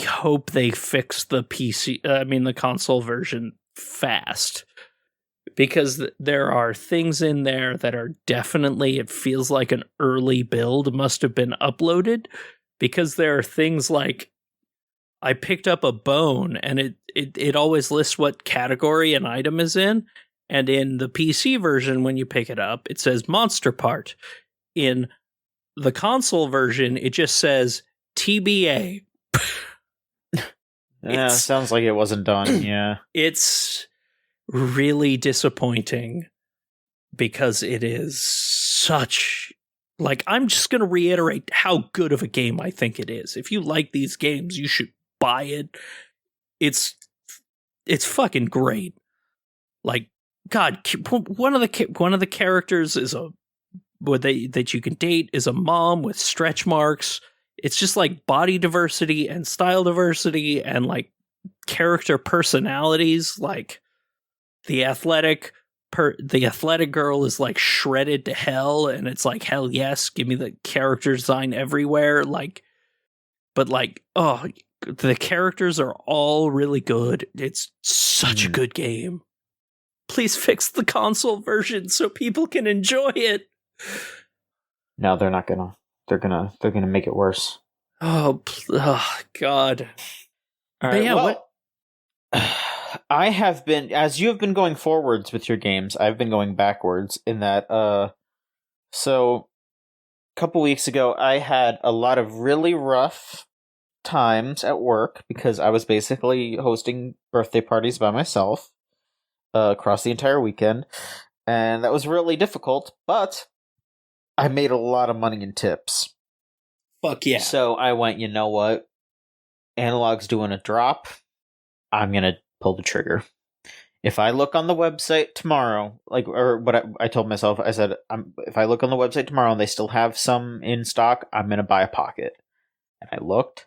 Speaker 2: hope they fix the console version fast. Because there are things in there that are definitely, it feels like an early build must have been uploaded, because there are things like, I picked up a bone and it always lists what category an item is in. And in the PC version, when you pick it up, it says monster part. In the console version, it just says TBA.
Speaker 1: Yeah, sounds like it wasn't done. Yeah.
Speaker 2: It's really disappointing, because it is such, like, I'm just going to reiterate how good of a game I think it is. If you like these games, you should buy it. It's fucking great. Like, God, one of the characters is that you can date is a mom with stretch marks. It's just like body diversity and style diversity and like character personalities. Like, the athletic girl is like shredded to hell, and it's like, hell yes, give me the character design everywhere. Like, but like, oh, the characters are all really good. It's such a good game. Please fix the console version so people can enjoy it.
Speaker 1: No, they're not gonna. They're gonna make it worse.
Speaker 2: Oh God.
Speaker 1: All right. Yeah, what? I have been, as you have been going forwards with your games, I've been going backwards in that, so a couple weeks ago, I had a lot of really rough times at work, because I was basically hosting birthday parties by myself, across the entire weekend, and that was really difficult, but I made a lot of money in tips.
Speaker 2: Fuck yeah.
Speaker 1: So I went, you know what? Analogue's doing a drop. I'm gonna pull the trigger. If I look on the website tomorrow, I told myself, I said, if I look on the website tomorrow and they still have some in stock, I'm going to buy a Pocket. And I looked,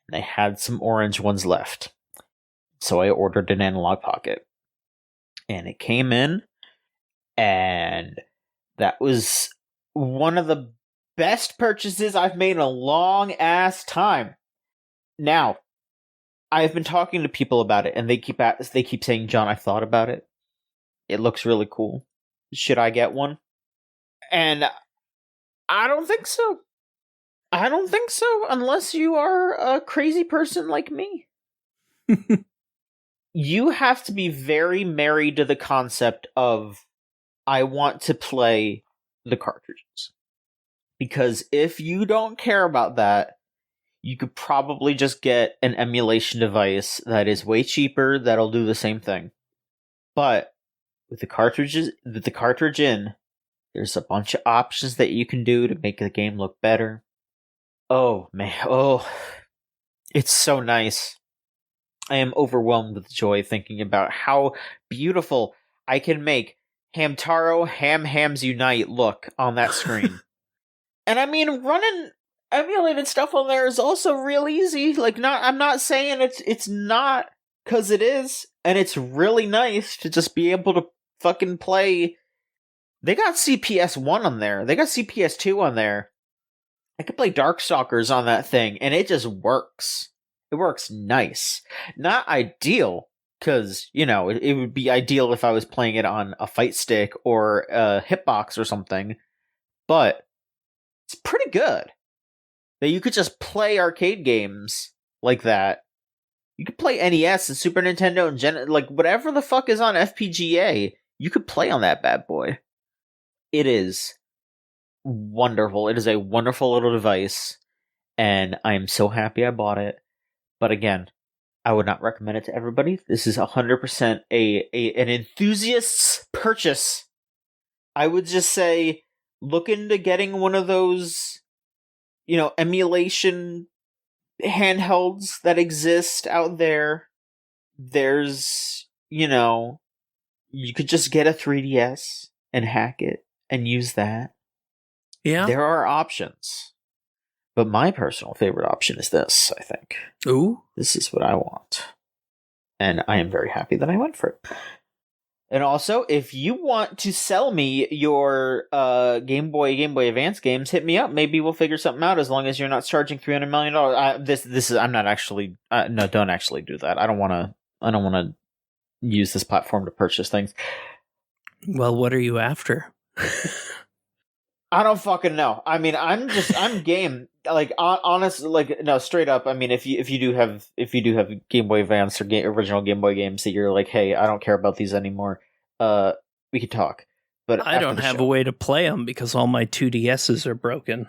Speaker 1: and they had some orange ones left. So I ordered an Analogue Pocket. And it came in, and that was one of the best purchases I've made in a long-ass time. Now, I've been talking to people about it, and they keep saying, John, I thought about it. It looks really cool. Should I get one? And I don't think so. I don't think so, unless you are a crazy person like me. You have to be very married to the concept of, I want to play the cartridges. Because if you don't care about that, you could probably just get an emulation device that is way cheaper that'll do the same thing. But with the cartridge in, there's a bunch of options that you can do to make the game look better. Oh man, it's so nice. I am overwhelmed with joy thinking about how beautiful I can make Hamtaro Hams Unite look on that screen. And I mean, running emulated stuff on there is also real easy. Like, I'm not saying it's not 'Cause it is, and it's really nice to just be able to fucking play. They got CPS1 on there. They got CPS2 on there. I could play Darkstalkers on that thing, and it just works. It works nice. Not ideal, because, it would be ideal if I was playing it on a fight stick or a hitbox or something, but it's pretty good. That you could just play arcade games like that. You could play NES and Super Nintendo and whatever the fuck is on FPGA, you could play on that bad boy. It is wonderful. It is a wonderful little device, and I am so happy I bought it. But again, I would not recommend it to everybody. This is 100% an enthusiast's purchase. I would just say, look into getting one of those, emulation handhelds that exist out there. There's, you could just get a 3DS and hack it and use that.
Speaker 2: Yeah.
Speaker 1: There are options. But my personal favorite option is this, I think.
Speaker 2: Ooh.
Speaker 1: This is what I want. And I am very happy that I went for it. And also, if you want to sell me your Game Boy Advance games, hit me up. Maybe we'll figure something out as long as you're not charging $300 million. This is. I'm not actually. No, don't actually do that. I don't want to use this platform to purchase things.
Speaker 2: Well, what are you after?
Speaker 1: I don't fucking know. I mean, I'm game. Honestly, no, straight up. I mean, if you do have Game Boy Advance or original Game Boy games that you're like, hey, I don't care about these anymore. We could talk. But
Speaker 2: I don't have a way to play them because all my 2DSs are broken.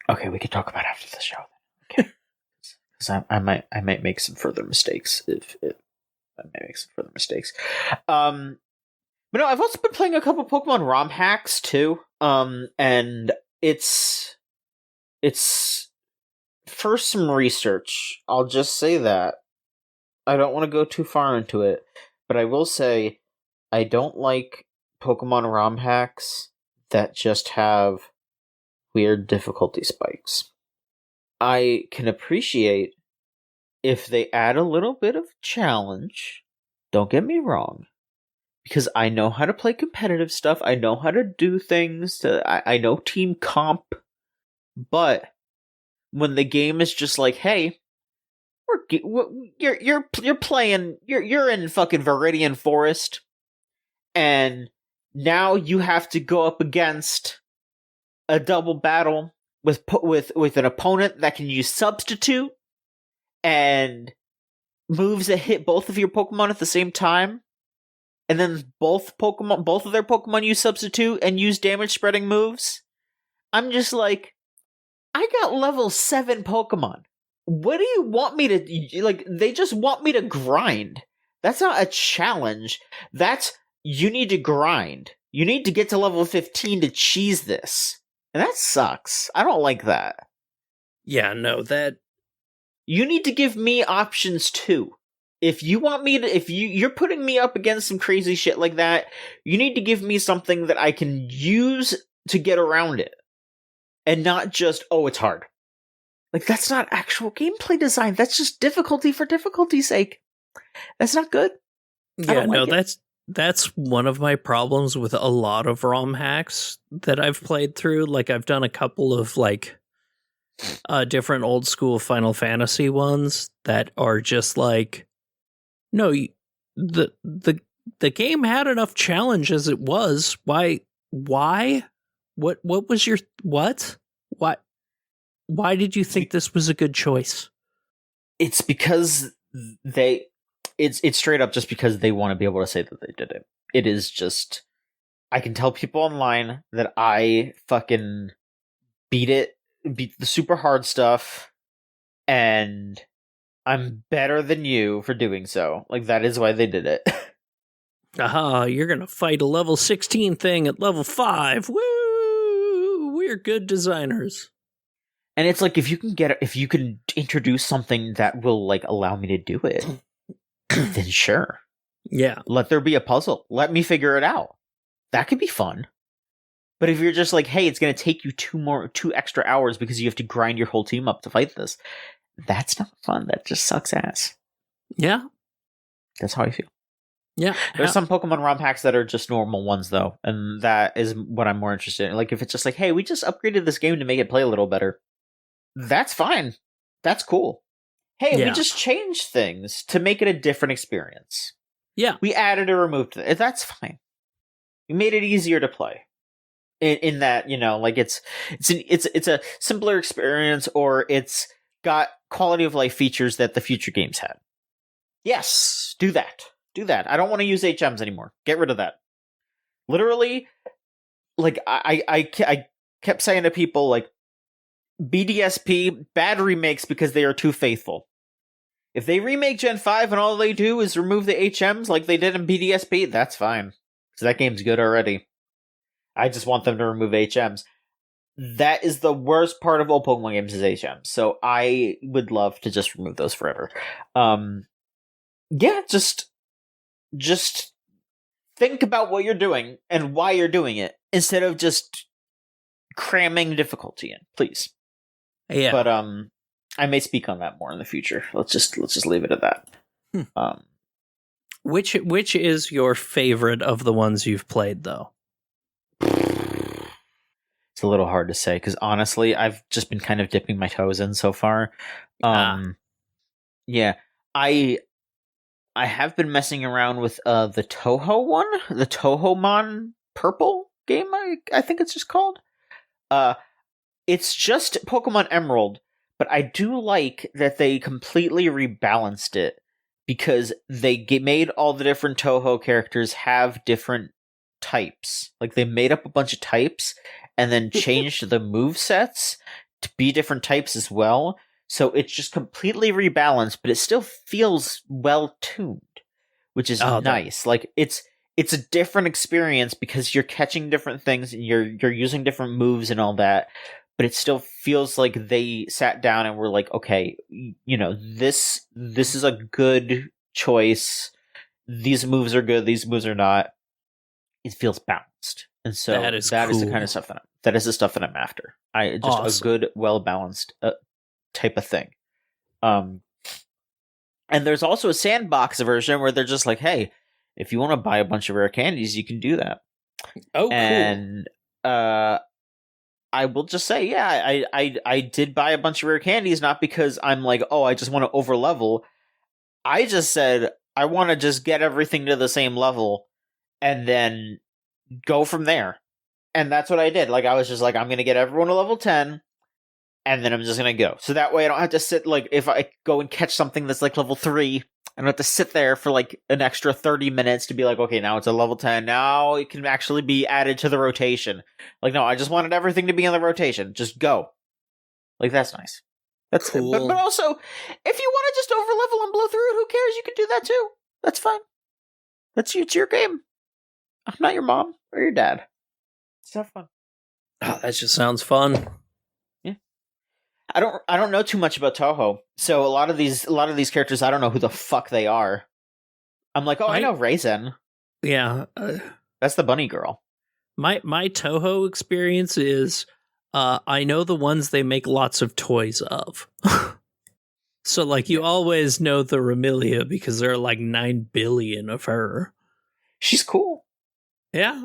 Speaker 1: Okay, we could talk about it after the show. Okay, because I might make some further mistakes But no, I've also been playing a couple Pokemon ROM hacks too. And it's for some research. I'll just say that. I don't want to go too far into it, but I will say I don't like Pokemon ROM hacks that just have weird difficulty spikes. I can appreciate if they add a little bit of challenge. Don't get me wrong. Because I know how to play competitive stuff. I know how to do things. I know team comp. But when the game is just like, hey, you're playing, you're in fucking Viridian Forest, and now you have to go up against a double battle with an opponent that can use substitute and moves that hit both of your Pokemon at the same time. And then both of their Pokemon use substitute and use damage spreading moves. I'm just like, I got level 7 Pokemon. What do you want me to, like, they just want me to grind. That's not a challenge. You need to grind. You need to get to level 15 to cheese this. And that sucks. I don't like that.
Speaker 2: Yeah, no, that...
Speaker 1: You need to give me options too. If you want me to, if you're putting me up against some crazy shit like that, you need to give me something that I can use to get around it. And not just, oh, it's hard. Like, that's not actual gameplay design. That's just difficulty for difficulty's sake. That's not good.
Speaker 2: Yeah, no, that's one of my problems with a lot of ROM hacks that I've played through. Like, I've done a couple of, like, different old school Final Fantasy ones that are just like, no, the game had enough challenge as it was. Why? What was your what? Why did you think this was a good choice?
Speaker 1: It's because it's straight up just because they want to be able to say that they did it. It is just, I can tell people online that I fucking beat the super hard stuff, and I'm better than you for doing so. Like, that is why they did it.
Speaker 2: Aha, you're gonna fight a level 16 thing at level 5. Woo! We're good designers.
Speaker 1: And it's like, if you can introduce something that will, like, allow me to do it, then sure.
Speaker 2: Yeah.
Speaker 1: Let there be a puzzle. Let me figure it out. That could be fun. But if you're just like, hey, it's gonna take you 2 extra hours because you have to grind your whole team up to fight this, that's not fun. That just sucks ass.
Speaker 2: Yeah.
Speaker 1: That's how I feel.
Speaker 2: Yeah.
Speaker 1: There's some Pokemon ROM hacks that are just normal ones, though, and that is what I'm more interested in. Like, if it's just like, hey, we just upgraded this game to make it play a little better, that's fine. That's cool. Hey, we just changed things to make it a different experience.
Speaker 2: Yeah.
Speaker 1: We added or removed it. That's fine. We made it easier to play. In that, you know, like it's a simpler experience, or it's got quality of life features that the future games had. Yes, do that. Do that. I don't want to use HMs anymore. Get rid of that. Literally, like I kept saying to people, like, BDSP, bad remakes because they are too faithful. If they remake Gen 5 and all they do is remove the HMs like they did in BDSP, that's fine. Because that game's good already. I just want them to remove HMs. That is the worst part of all Pokemon games is HMs. So I would love to just remove those forever. Yeah, just think about what you're doing and why you're doing it instead of just cramming difficulty in, please.
Speaker 2: Yeah.
Speaker 1: But I may speak on that more in the future. Let's just leave it at that.
Speaker 2: Which is your favorite of the ones you've played, though?
Speaker 1: It's a little hard to say because honestly, I've just been kind of dipping my toes in so far. Yeah, I have been messing around with the Toho one, the Tohomon Purple game. I think it's just called. It's just Pokemon Emerald, but I do like that they completely rebalanced it because they made all the different Toho characters have different types. Like, they made up a bunch of types and then changed the movesets to be different types as well. So it's just completely rebalanced, but it still feels well tuned, which is nice. Like, it's a different experience because you're catching different things and you're using different moves and all that. But it still feels like they sat down and were like, okay, you know, this is a good choice. These moves are good. These moves are not. It feels balanced, and so that is the kind of stuff that is the stuff that I'm after. A good, well balanced type of thing. And there's also a sandbox version where they're just like, hey, if you want to buy a bunch of rare candies, you can do that.
Speaker 2: Oh, cool.
Speaker 1: And I will just say, yeah, I did buy a bunch of rare candies, not because I'm like, oh, I just want to over level. I just said I want to just get everything to the same level and then go from there. And that's what I did. Like, I was just like, I'm going to get everyone to level 10, and then I'm just going to go. So that way I don't have to sit, like, if I go and catch something that's like level 3, I don't have to sit there for like an extra 30 minutes to be like, okay, now it's a level 10. Now it can actually be added to the rotation. Like, no, I just wanted everything to be in the rotation. Just go. Like, that's nice. That's
Speaker 2: cool.
Speaker 1: But also, if you want to just over level and blow through it, who cares? You can do that too. That's fine. It's your game. I'm not your mom or your dad. It's not fun.
Speaker 2: Oh, that just sounds fun.
Speaker 1: Yeah. I don't know too much about Toho, so a lot of these characters, I don't know who the fuck they are. I'm like, I know Raisin.
Speaker 2: Yeah,
Speaker 1: that's the bunny girl.
Speaker 2: My Toho experience is, I know the ones they make lots of toys of. So, like, you always know the Remilia because there are like 9 billion of her.
Speaker 1: She's cool.
Speaker 2: Yeah,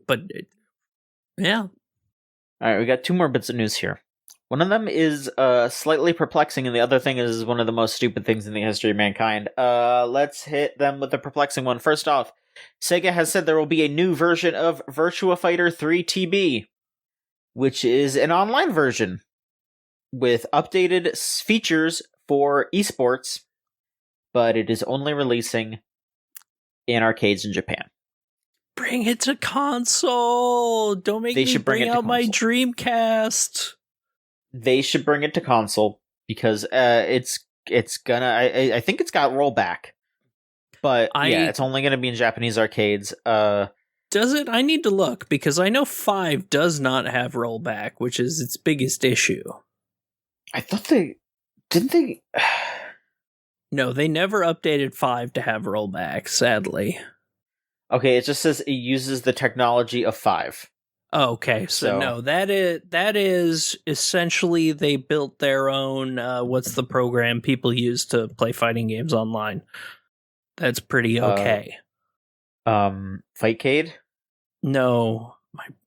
Speaker 2: but yeah.
Speaker 1: All right, we got 2 more bits of news here. One of them is slightly perplexing, and the other thing is one of the most stupid things in the history of mankind. Let's hit them with the perplexing one. First off, Sega has said there will be a new version of Virtua Fighter 3 TB, which is an online version with updated features for esports, but it is only releasing in arcades in Japan.
Speaker 2: Bring it to console! Don't make me bring out my Dreamcast!
Speaker 1: They should bring it to console because it's gonna. I think it's got rollback, but yeah, it's only gonna be in Japanese arcades.
Speaker 2: Does it? I need to look because I know 5 does not have rollback, which is its biggest issue.
Speaker 1: I thought didn't.
Speaker 2: No, they never updated 5 to have rollback. Sadly.
Speaker 1: Okay, it just says it uses the technology of 5.
Speaker 2: Oh, okay, so no, that is essentially they built their own. What's the program people use to play fighting games online? That's pretty okay.
Speaker 1: Fightcade?
Speaker 2: No.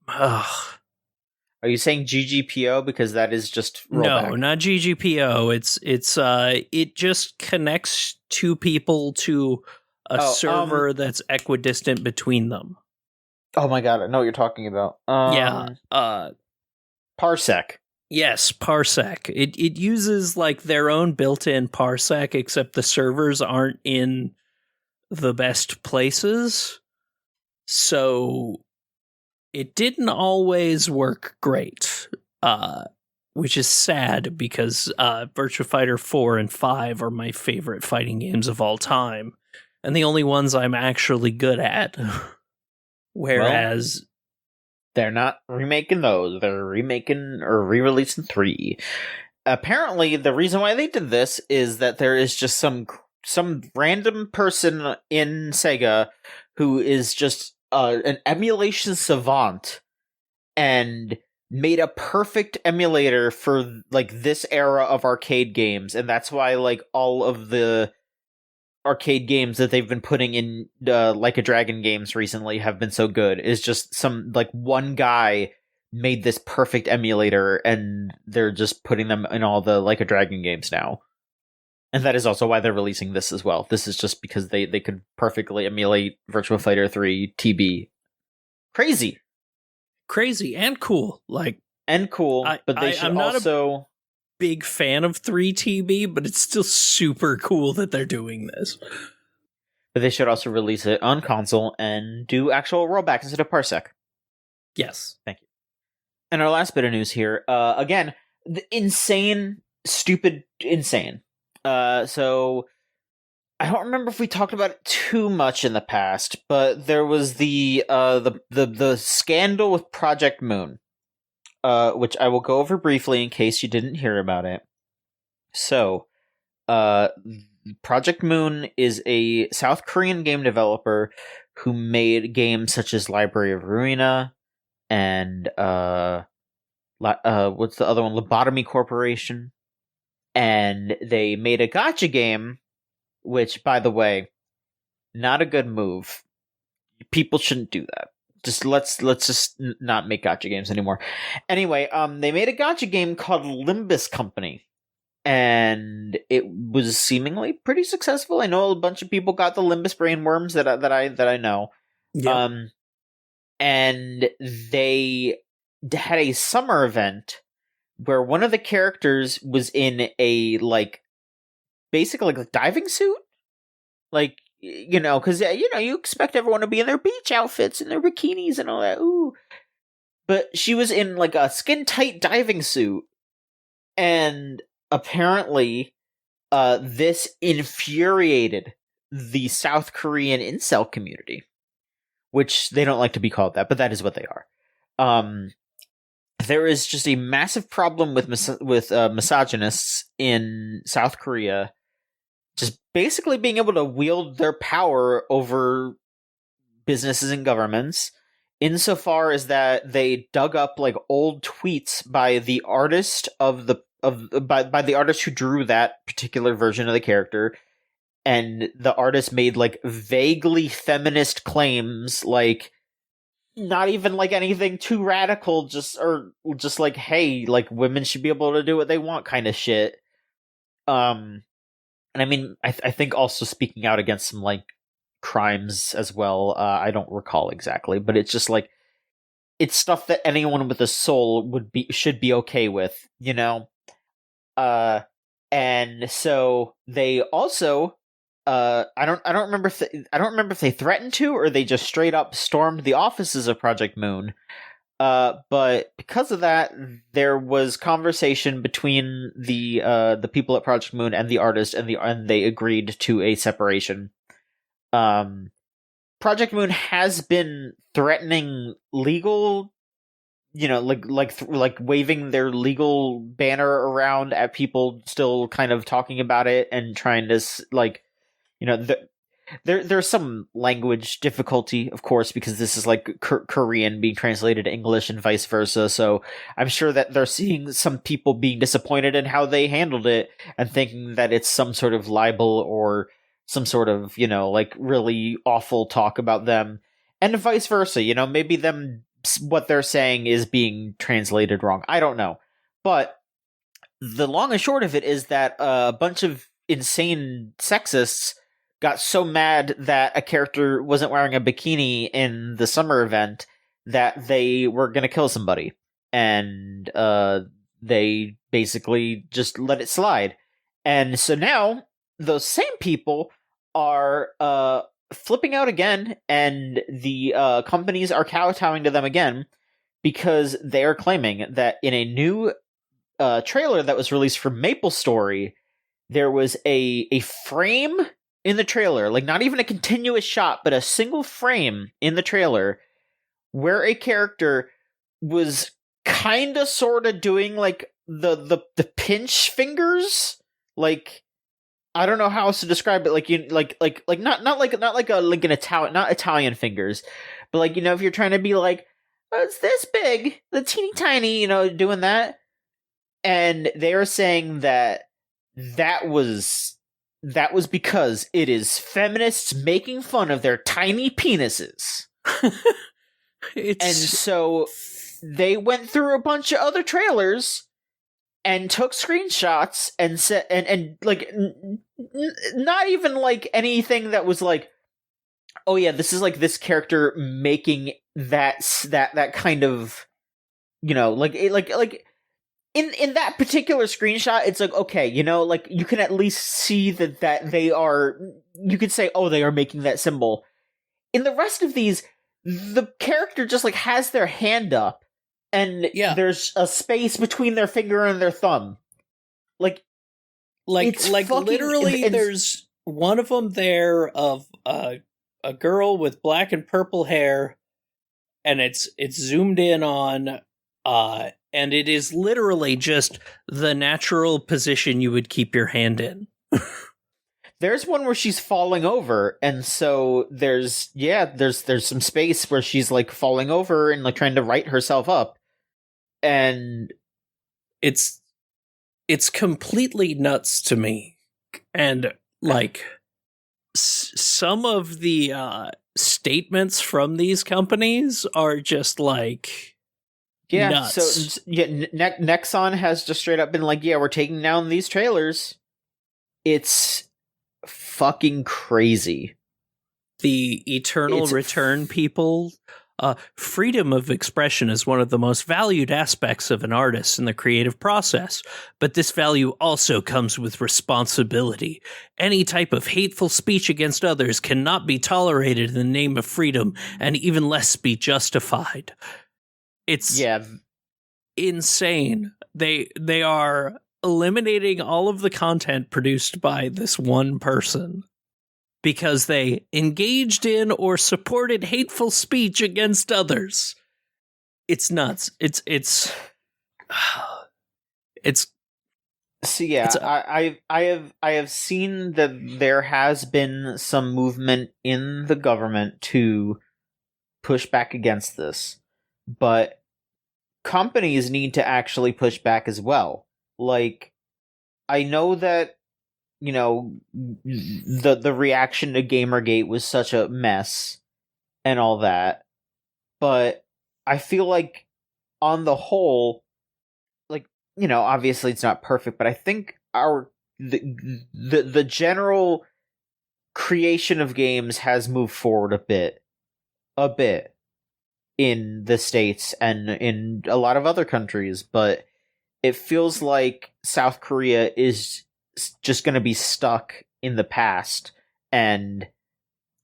Speaker 2: Ugh.
Speaker 1: Are you saying GGPO because that is just rollback?
Speaker 2: No, not GGPO. It just connects two people to a server that's equidistant between them.
Speaker 1: Oh my god, I know what you're talking about. Parsec.
Speaker 2: Yes, Parsec. It uses like their own built-in Parsec, except the servers aren't in the best places. So it didn't always work great, which is sad because Virtua Fighter 4 and 5 are my favorite fighting games of all time, and the only ones I'm actually good at. Whereas...
Speaker 1: they're not remaking those. They're remaking or re-releasing 3. Apparently, the reason why they did this is that there is just some random person in Sega who is just an emulation savant and made a perfect emulator for like this era of arcade games, and that's why like all of the arcade games that they've been putting in Like a Dragon games recently have been so good. Is just some like one guy made this perfect emulator and they're just putting them in all the Like a Dragon games now. And that is also why they're releasing this as well. This is just because they could perfectly emulate Virtua Fighter 3 TB. Crazy
Speaker 2: and cool.
Speaker 1: I'm also
Speaker 2: big fan of 3TB, but it's still super cool that they're doing this.
Speaker 1: But they should also release it on console and do actual rollback instead of Parsec.
Speaker 2: Yes.
Speaker 1: Thank you. And our last bit of news here, again, the insane. So I don't remember if we talked about it too much in the past, but there was the scandal with Project Moon. Which I will go over briefly in case you didn't hear about it. So, Project Moon is a South Korean game developer who made games such as Library of Ruina and what's the other one? Lobotomy Corporation. And they made a gacha game, which, by the way, not a good move. People shouldn't do that. Just let's just not make gacha games anymore. Anyway, they made a gacha game called Limbus Company, and it was seemingly pretty successful. I know a bunch of people got the Limbus brainworms that I know. Yep. And they had a summer event where one of the characters was in a basically like a diving suit, like. Because, you expect everyone to be in their beach outfits and their bikinis and all that. Ooh. But she was in, like, a skin-tight diving suit. And apparently, this infuriated the South Korean Incel community. Which they don't like to be called that, but that is what they are. There is just a massive problem with misogynists in South Korea just basically being able to wield their power over businesses and governments, insofar as that they dug up like old tweets by the artist by the artist who drew that particular version of the character, and the artist made like vaguely feminist claims, like not even like anything too radical, just like, hey, like women should be able to do what they want kind of shit. And I mean, I think also speaking out against some, like, crimes as well. I don't recall exactly, but it's just, like, it's stuff that anyone with a soul should be okay with, And so they also, I don't remember if they threatened to, or they just straight up stormed the offices of Project Moon. But because of that, there was conversation between the people at Project Moon and the artist, and they agreed to a separation. Project Moon has been threatening legal, like waving their legal banner around at people still kind of talking about it and trying to There's some language difficulty, of course, because this is like Korean being translated to English and vice versa. So I'm sure that they're seeing some people being disappointed in how they handled it and thinking that it's some sort of libel or some sort of, like really awful talk about them, and vice versa. Maybe what they're saying is being translated wrong. I don't know. But the long and short of it is that a bunch of insane sexists got so mad that a character wasn't wearing a bikini in the summer event that they were going to kill somebody. And they basically just let it slide. And so now those same people are flipping out again, and the companies are kowtowing to them again because they are claiming that in a new trailer that was released for MapleStory, there was a frame in the trailer, like not even a continuous shot, but a single frame in the trailer where a character was kind of sort of doing like the pinch fingers, like I don't know how else to describe it, like not Italian fingers, but like if you're trying to be like, oh, it's this big, the teeny tiny, doing that. And they are saying that was because it is feminists making fun of their tiny penises. And so they went through a bunch of other trailers and took screenshots and said, and like, not even like anything that was like, oh yeah, this is like this character making that kind of, like in that particular screenshot, it's like, okay, like you can at least see that they are, you could say, oh, they are making that symbol. In the rest of these, the character just like has their hand up, and there's a space between their finger and their thumb. Like
Speaker 2: literally, there's one of them there of a girl with black and purple hair, and it's zoomed in on, and it is literally just the natural position you would keep your hand in.
Speaker 1: There's one where she's falling over, and so there's some space where she's like falling over and like trying to right herself up. And
Speaker 2: it's completely nuts to me. And like some of the statements from these companies are just like nuts.
Speaker 1: So Nexon has just straight up been like, yeah, we're taking down these trailers. It's fucking crazy.
Speaker 2: The Eternal Return people. Freedom of expression is one of the most valued aspects of an artist in the creative process, but this value also comes with responsibility. Any type of hateful speech against others cannot be tolerated in the name of freedom, and even less be justified. It's insane. They are eliminating all of the content produced by this one person because they engaged in or supported hateful speech against others. It's nuts. It's
Speaker 1: so yeah, I have seen that there has been some movement in the government to push back against this, but companies need to actually push back as well. Like, I know that the reaction to Gamergate was such a mess and all that, but I feel like on the whole, like, obviously it's not perfect, but I think the general creation of games has moved forward a bit in the States and in a lot of other countries, but it feels like South Korea is just going to be stuck in the past and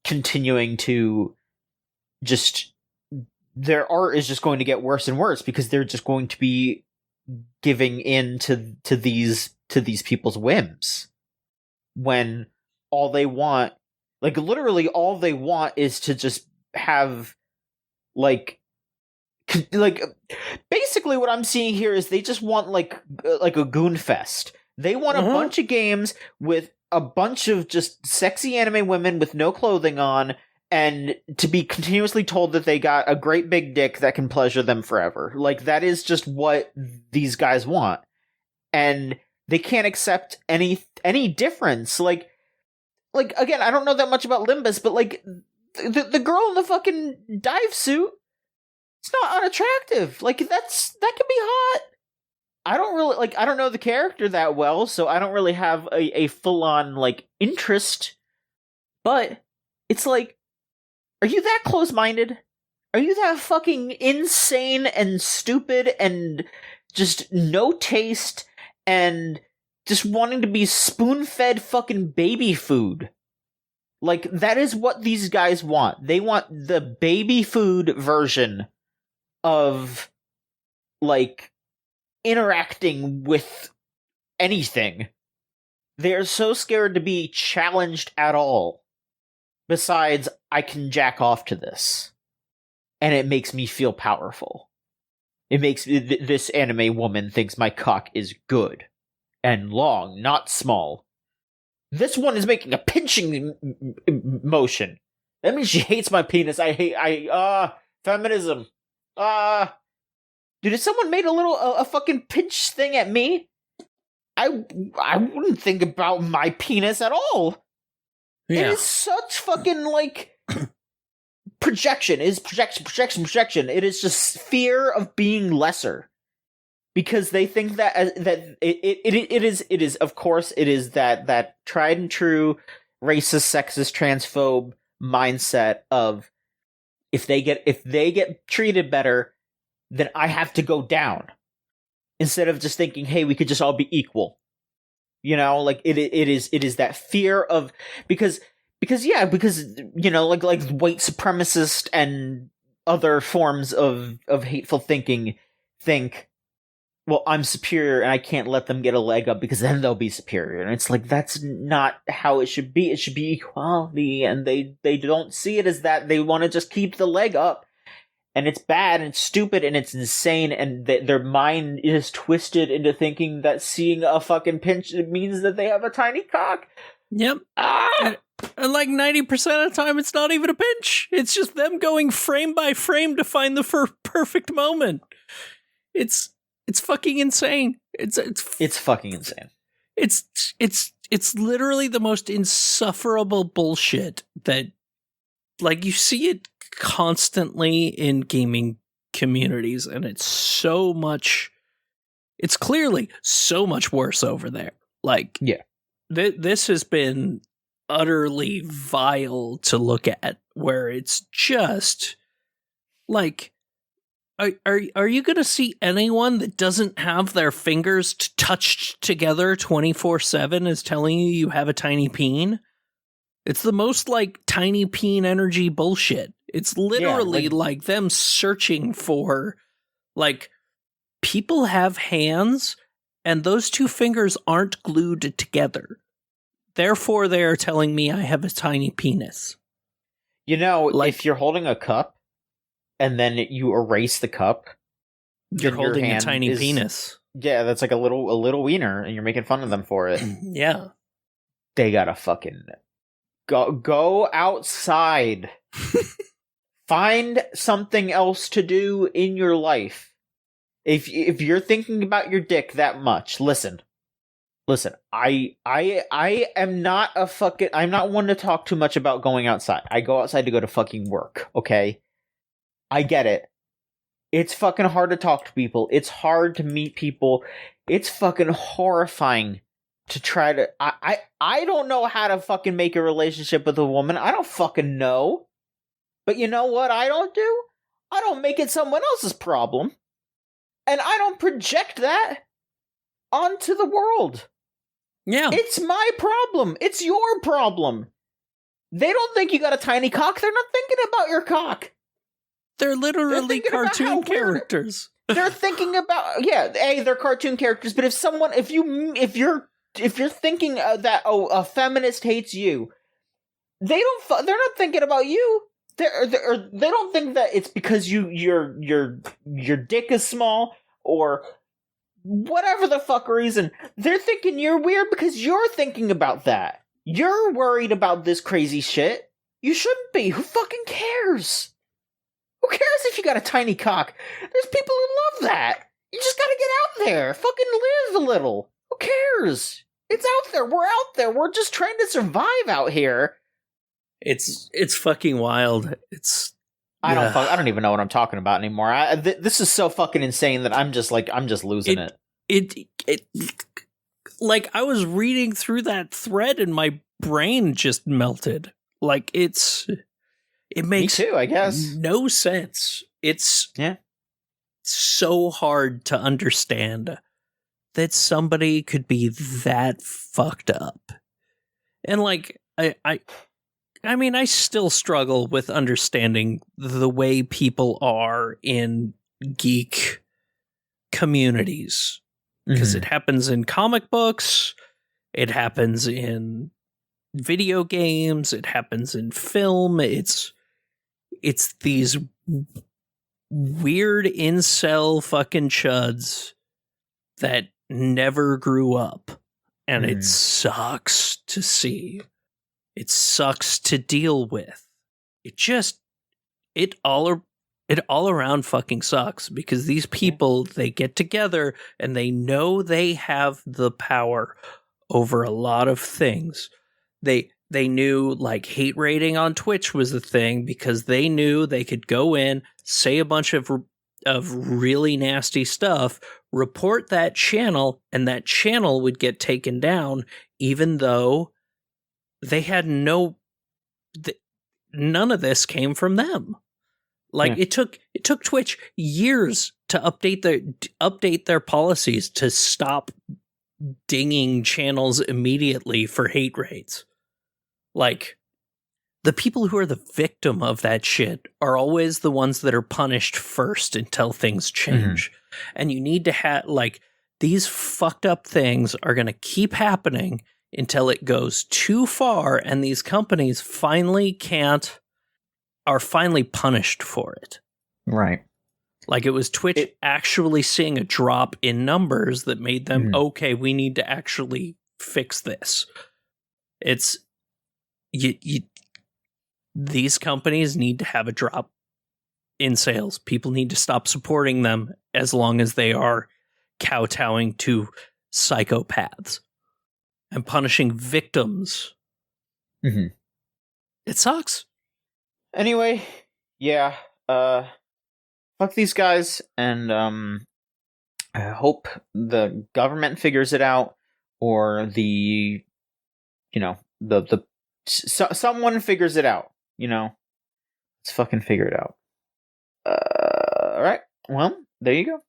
Speaker 1: continuing to just, their art is just going to get worse and worse because they're just going to be giving in to these people's whims, when all they want, like literally all they want, is to just have like basically what I'm seeing here is they just want like a goon fest. They want a bunch of games with a bunch of just sexy anime women with no clothing on, and to be continuously told that they got a great big dick that can pleasure them forever. Like, that is just what these guys want. And they can't accept any difference. Like, like, again, I don't know that much about Limbus, but, like, the girl in the fucking dive suit, it's not unattractive. Like, that could be hot. I don't know the character that well, so I don't really have a full-on, like, interest. But it's like, are you that close-minded? Are you that fucking insane and stupid and just no taste and just wanting to be spoon-fed fucking baby food? Like, that is what these guys want. They want the baby food version of, like, interacting with anything. They're so scared to be challenged at all. Besides, I can jack off to this. And it makes me feel powerful. It makes this anime woman thinks my cock is good. And long, not small. This one is making a pinching motion. That means she hates my penis. Feminism. Dude, if someone made a fucking pinch thing at me, I wouldn't think about my penis at all. Yeah. It is such fucking, like, projection. It is projection. It is just fear of being lesser. Because they think that it is of course it is that tried and true racist, sexist, transphobe mindset of if they get treated better, then I have to go down. Instead of just thinking, hey, we could just all be equal. You know, like it is that fear of because you know, like white supremacist and other forms of hateful thinking think, well, I'm superior and I can't let them get a leg up because then they'll be superior. And it's like, that's not how it should be. It should be equality. And they don't see it as that. They want to just keep the leg up. And it's bad and it's stupid and it's insane. And their mind is twisted into thinking that seeing a fucking pinch means that they have a tiny cock.
Speaker 2: Yep. And like 90% of the time, it's not even a pinch. It's just them going frame by frame to find the perfect moment. It's fucking insane. It's
Speaker 1: fucking insane.
Speaker 2: It's literally the most insufferable bullshit that, like, you see it constantly in gaming communities, and it's clearly so much worse over there. Like,
Speaker 1: yeah,
Speaker 2: this has been utterly vile to look at, where it's just like, Are you going to see anyone that doesn't have their fingers touched together 24/7 as telling you have a tiny peen? It's the most, like, tiny peen energy bullshit. It's literally like them searching for, like, people have hands and those two fingers aren't glued together. Therefore, they are telling me I have a tiny penis.
Speaker 1: You know, like, if you're holding a cup, and then you erase the cup,
Speaker 2: you're holding a tiny penis.
Speaker 1: Yeah, that's like a little wiener, and you're making fun of them for it.
Speaker 2: Yeah.
Speaker 1: They gotta fucking go outside. Find something else to do in your life. If you're thinking about your dick that much, listen. I am not I'm not one to talk too much about going outside. I go outside to go to fucking work, okay? I get it. It's fucking hard to talk to people. It's hard to meet people. It's fucking horrifying to try to... I don't know how to fucking make a relationship with a woman. I don't fucking know. But you know what I don't do? I don't make it someone else's problem. And I don't project that onto the world.
Speaker 2: Yeah.
Speaker 1: It's my problem. It's your problem. They don't think you got a tiny cock. They're not thinking about your cock.
Speaker 2: They're literally cartoon characters.
Speaker 1: They're thinking about, they're cartoon characters. But if you're thinking that a feminist hates you, they're not thinking about you. They don't think that it's because your dick is small or whatever the fuck reason. They're thinking you're weird because you're thinking about that. You're worried about this crazy shit. You shouldn't be. Who fucking cares? Who cares if you got a tiny cock? There's people who love that. You just gotta get out there. Fucking live a little. Who cares? It's out there. We're out there. We're just trying to survive out here.
Speaker 2: It's fucking wild.
Speaker 1: I don't even know what I'm talking about anymore. This is so fucking insane that I'm just losing it.
Speaker 2: It like I was reading through that thread and my brain just melted. Like it makes
Speaker 1: Me too, I guess.
Speaker 2: no sense. It's so hard to understand that somebody could be that fucked up. And like I mean, I still struggle with understanding the way people are in geek communities. Because it happens in comic books, it happens in video games, it happens in film. It's these weird incel fucking chuds that never grew up. And it sucks to see. It sucks to deal with. It all around fucking sucks because these people, they get together and they know they have the power over a lot of things. They knew like hate rating on Twitch was the thing because they knew they could go in, say a bunch of really nasty stuff, report that channel, and that channel would get taken down even though they had none of this came from them. Like it took Twitch years to update their policies to stop dinging channels immediately for hate rates. Like the people who are the victim of that shit are always the ones that are punished first until things change. And you need to have like these fucked up things are going to keep happening until it goes too far and these companies are finally punished for it.
Speaker 1: Right.
Speaker 2: Like it was Twitch actually seeing a drop in numbers that made them, okay, we need to actually fix this. It's, these companies need to have a drop in sales. People need to stop supporting them as long as they are kowtowing to psychopaths and punishing victims. It sucks.
Speaker 1: Anyway, yeah, fuck these guys, and I hope the government figures it out, or someone figures it out, Let's fucking figure it out. Alright, well, there you go.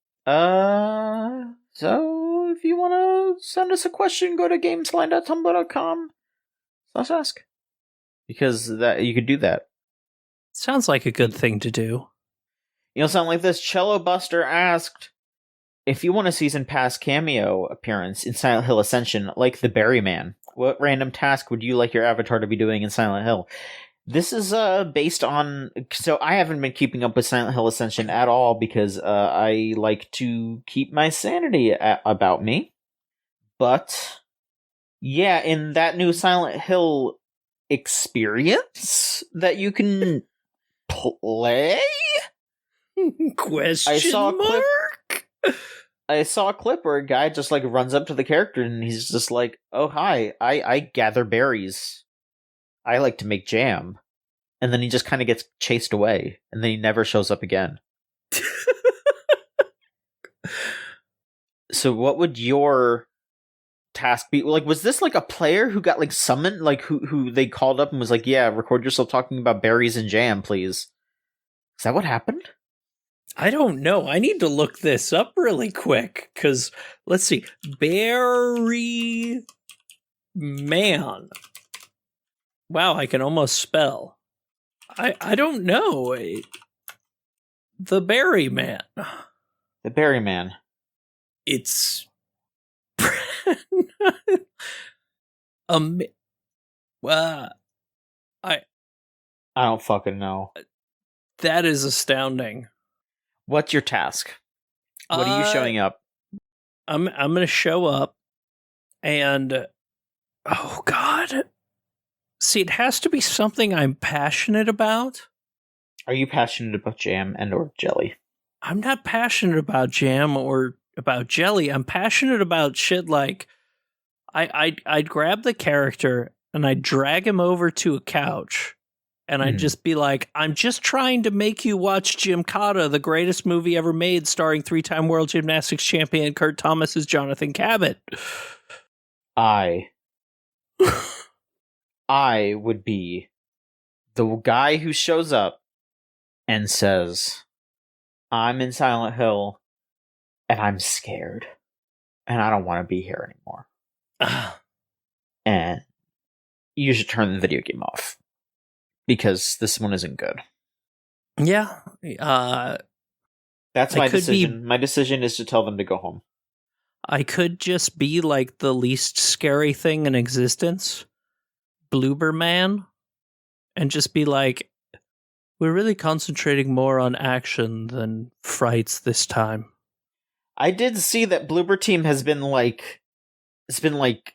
Speaker 1: So, if you want to send us a question, go to gamesline.tumblr.com/ask. Because that you could do that.
Speaker 2: Sounds like a good thing to do.
Speaker 1: Sound like this. Cello Buster asked, if you want a season pass cameo appearance in Silent Hill Ascension, like the Berryman, what random task would you like your avatar to be doing in Silent Hill? This is based on... So I haven't been keeping up with Silent Hill Ascension at all because I like to keep my sanity about me. But, yeah, in that new Silent Hill experience that you can play?
Speaker 2: Question
Speaker 1: I saw a clip where a guy just like runs up to the character and he's just like, oh hi, I gather berries. I like to make jam. And then he just kind of gets chased away and then he never shows up again. So what would your task be? Like, was this like a player who got like summoned, like who they called up and was like, yeah, record yourself talking about berries and jam, please? Is that what happened?
Speaker 2: I don't know. I need to look this up really quick because let's see. Berry Man. Wow, I can almost spell. I don't know. The Berry Man.
Speaker 1: The Berry Man.
Speaker 2: It's I
Speaker 1: don't fucking know.
Speaker 2: That is astounding.
Speaker 1: What's your task? What are you showing up?
Speaker 2: I'm going to show up and oh god. See, it has to be something I'm passionate about.
Speaker 1: Are you passionate about jam and or jelly?
Speaker 2: I'm not passionate about jam or about jelly. I'm passionate about shit like I'd grab the character and I'd drag him over to a couch and I'd just be like, I'm just trying to make you watch Gymkata, the greatest movie ever made, starring 3-time world gymnastics champion Kurt Thomas as Jonathan Cabot.
Speaker 1: I would be the guy who shows up and says, I'm in Silent Hill and I'm scared and I don't want to be here anymore. And you should turn the video game off because this one isn't good.
Speaker 2: Yeah.
Speaker 1: That's my decision. My decision is to tell them to go home.
Speaker 2: I could just be like the least scary thing in existence, Bloober Man, and just be like, we're really concentrating more on action than frights this time.
Speaker 1: I did see that Bloober Team has been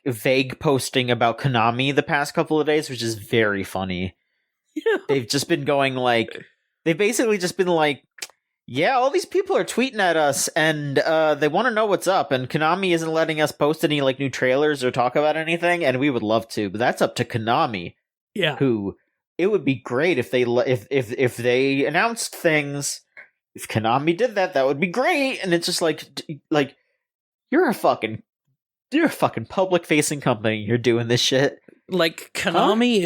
Speaker 1: vague posting about Konami the past couple of days, which is very funny.
Speaker 2: Yeah.
Speaker 1: They've just been going they've basically just been like, yeah, all these people are tweeting at us and they want to know what's up, and Konami isn't letting us post any new trailers or talk about anything, and we would love to, but that's up to Konami.
Speaker 2: Yeah.
Speaker 1: Who, it would be great if they if they announced things. If Konami did that, that would be great. And it's just like you're a fucking public facing company. You're doing this shit.
Speaker 2: Like Konami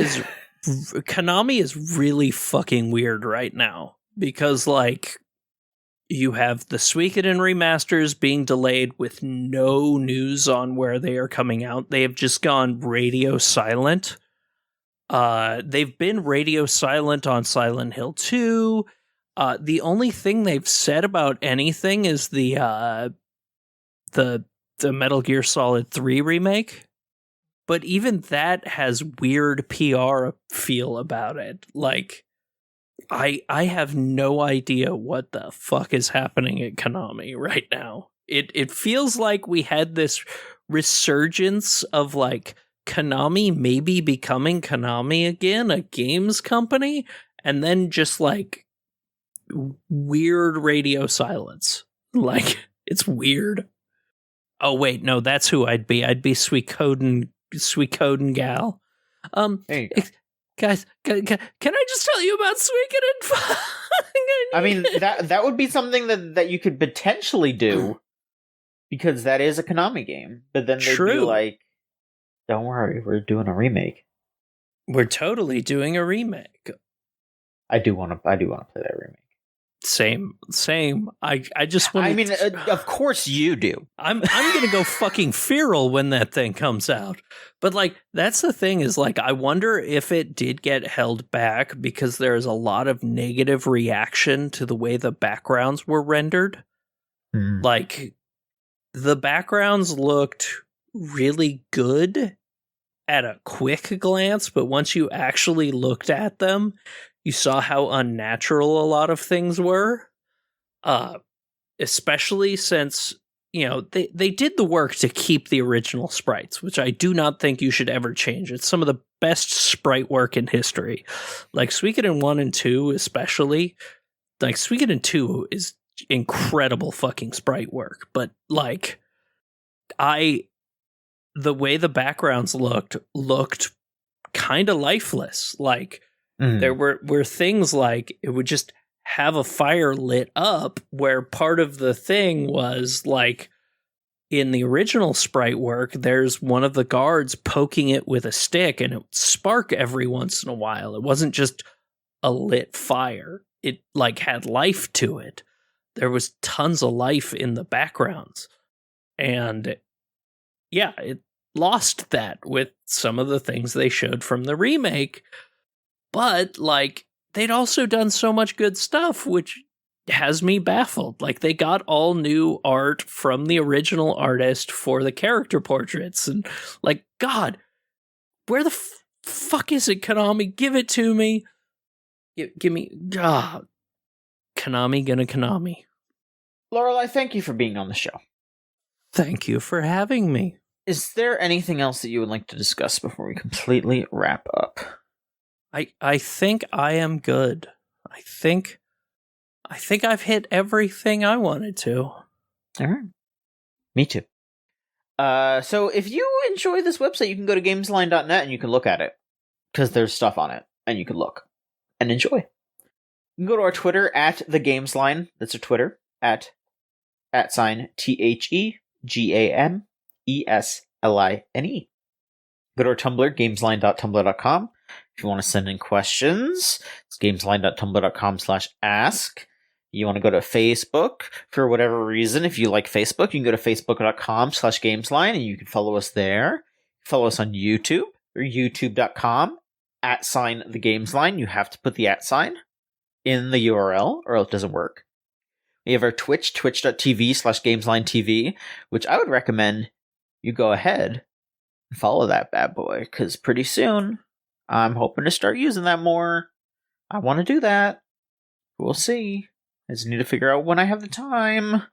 Speaker 2: is really fucking weird right now because you have the Suikoden remasters being delayed with no news on where they are coming out. They have just gone radio silent. They've been radio silent on Silent Hill 2. The only thing they've said about anything is the Metal Gear Solid 3 remake. But even that has weird PR feel about it. I have no idea what the fuck is happening at Konami right now. It feels like we had this resurgence of Konami maybe becoming Konami again, a games company, and then just weird radio silence. It's weird. Oh wait, no, that's who I'd be. I'd be Suikoden gal. Guys, can I just tell you about Suikoden?
Speaker 1: I mean, that would be something that you could potentially do, because that is a Konami game. But then they'd be like, don't worry, we're doing a remake.
Speaker 2: We're totally doing a remake.
Speaker 1: I do want to play that remake.
Speaker 2: Same. I just want.
Speaker 1: I mean, of course you do.
Speaker 2: I'm gonna go fucking feral when that thing comes out. But that's the thing is I wonder if it did get held back because there's a lot of negative reaction to the way the backgrounds were rendered. The backgrounds looked really good at a quick glance, but once you actually looked at them, you saw how unnatural a lot of things were, especially since, they did the work to keep the original sprites, which I do not think you should ever change. It's some of the best sprite work in history. Suikoden 1 and 2 especially. Suikoden 2 is incredible fucking sprite work, but the way the backgrounds looked kind of lifeless. There were things it would just have a fire lit up where part of the thing was in the original sprite work, there's one of the guards poking it with a stick and it would spark every once in a while. It wasn't just a lit fire. It had life to it. There was tons of life in the backgrounds. And yeah, it lost that with some of the things they showed from the remake. But, they'd also done so much good stuff, which has me baffled. They got all new art from the original artist for the character portraits. And, God, where the fuck is it, Konami? Give it to me. Give me... Konami gonna Konami.
Speaker 1: Lorelai, thank you for being on the show.
Speaker 2: Thank you for having me.
Speaker 1: Is there anything else that you would like to discuss before we completely wrap up?
Speaker 2: I think I am good. I think I've hit everything I wanted to.
Speaker 1: All right. Me too. So if you enjoy this website, you can go to gamesline.net and you can look at it. Because there's stuff on it. And you can look. And enjoy. You can go to our Twitter at the Gamesline. That's our Twitter. @ TheGamesline. Go to our Tumblr, gamesline.tumblr.com. If you want to send in questions, it's gamesline.tumblr.com/ask. You want to go to Facebook for whatever reason. If you like Facebook, you can go to facebook.com/gamesline and you can follow us there. Follow us on YouTube or youtube.com @thegamesline. You have to put the @ in the URL or else it doesn't work. We have our Twitch, twitch.tv/gameslinetv, which I would recommend you go ahead and follow that bad boy, because pretty soon I'm hoping to start using that more. I want to do that. We'll see. I just need to figure out when I have the time.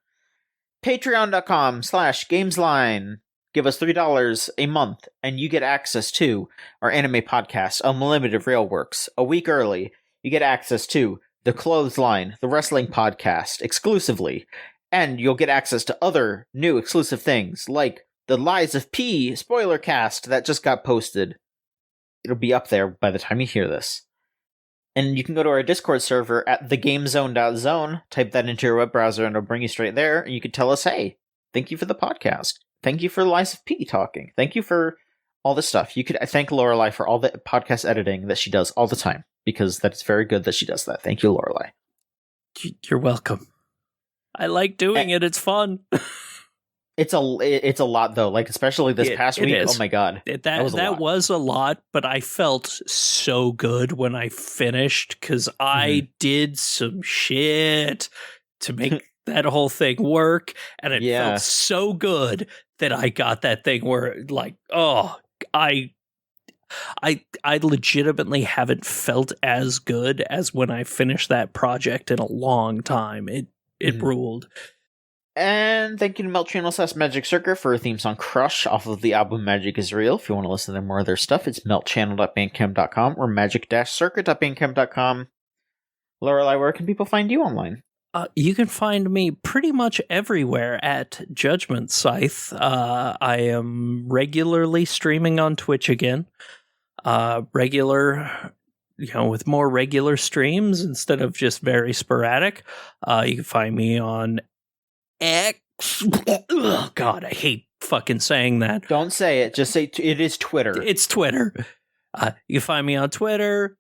Speaker 1: Patreon.com/gamesline. Give us $3 a month, and you get access to our anime podcast, Unlimited Railworks, a week early. You get access to The Clothesline, the wrestling podcast, exclusively. And you'll get access to other new exclusive things, like the Lies of P spoiler cast that just got posted. It'll be up there by the time you hear this. And you can go to our Discord server at thegamezone.zone, type that into your web browser, and it'll bring you straight there, and you can tell us, hey, thank you for the podcast. Thank you for Lies of P talking. Thank you for all this stuff. You could thank Lorelai for all the podcast editing that she does all the time, because that's very good that she does that. Thank you, Lorelai.
Speaker 2: You're welcome. I like doing it. It's fun.
Speaker 1: It's a lot though, like especially this past week. Oh my god,
Speaker 2: that was a lot, but I felt so good when I finished because I did some shit to make that whole thing work, and it felt so good that I got that thing where, like, oh, I legitimately haven't felt as good as when I finished that project in a long time. It ruled.
Speaker 1: And thank you to Melt Channel / Magic Circuit for a theme song Crush off of the album Magic is Real. If you want to listen to more of their stuff, it's meltchannel.bandcamp.com or magic-circuit.bandcamp.com. Lorelai, where can people find you online?
Speaker 2: You can find me pretty much everywhere at Judgment Scythe. I am regularly streaming on Twitch again. With more regular streams instead of just very sporadic. You can find me on X. Oh, God, I hate fucking saying that.
Speaker 1: Don't say it. Just say it is Twitter.
Speaker 2: It's Twitter. You can find me on Twitter.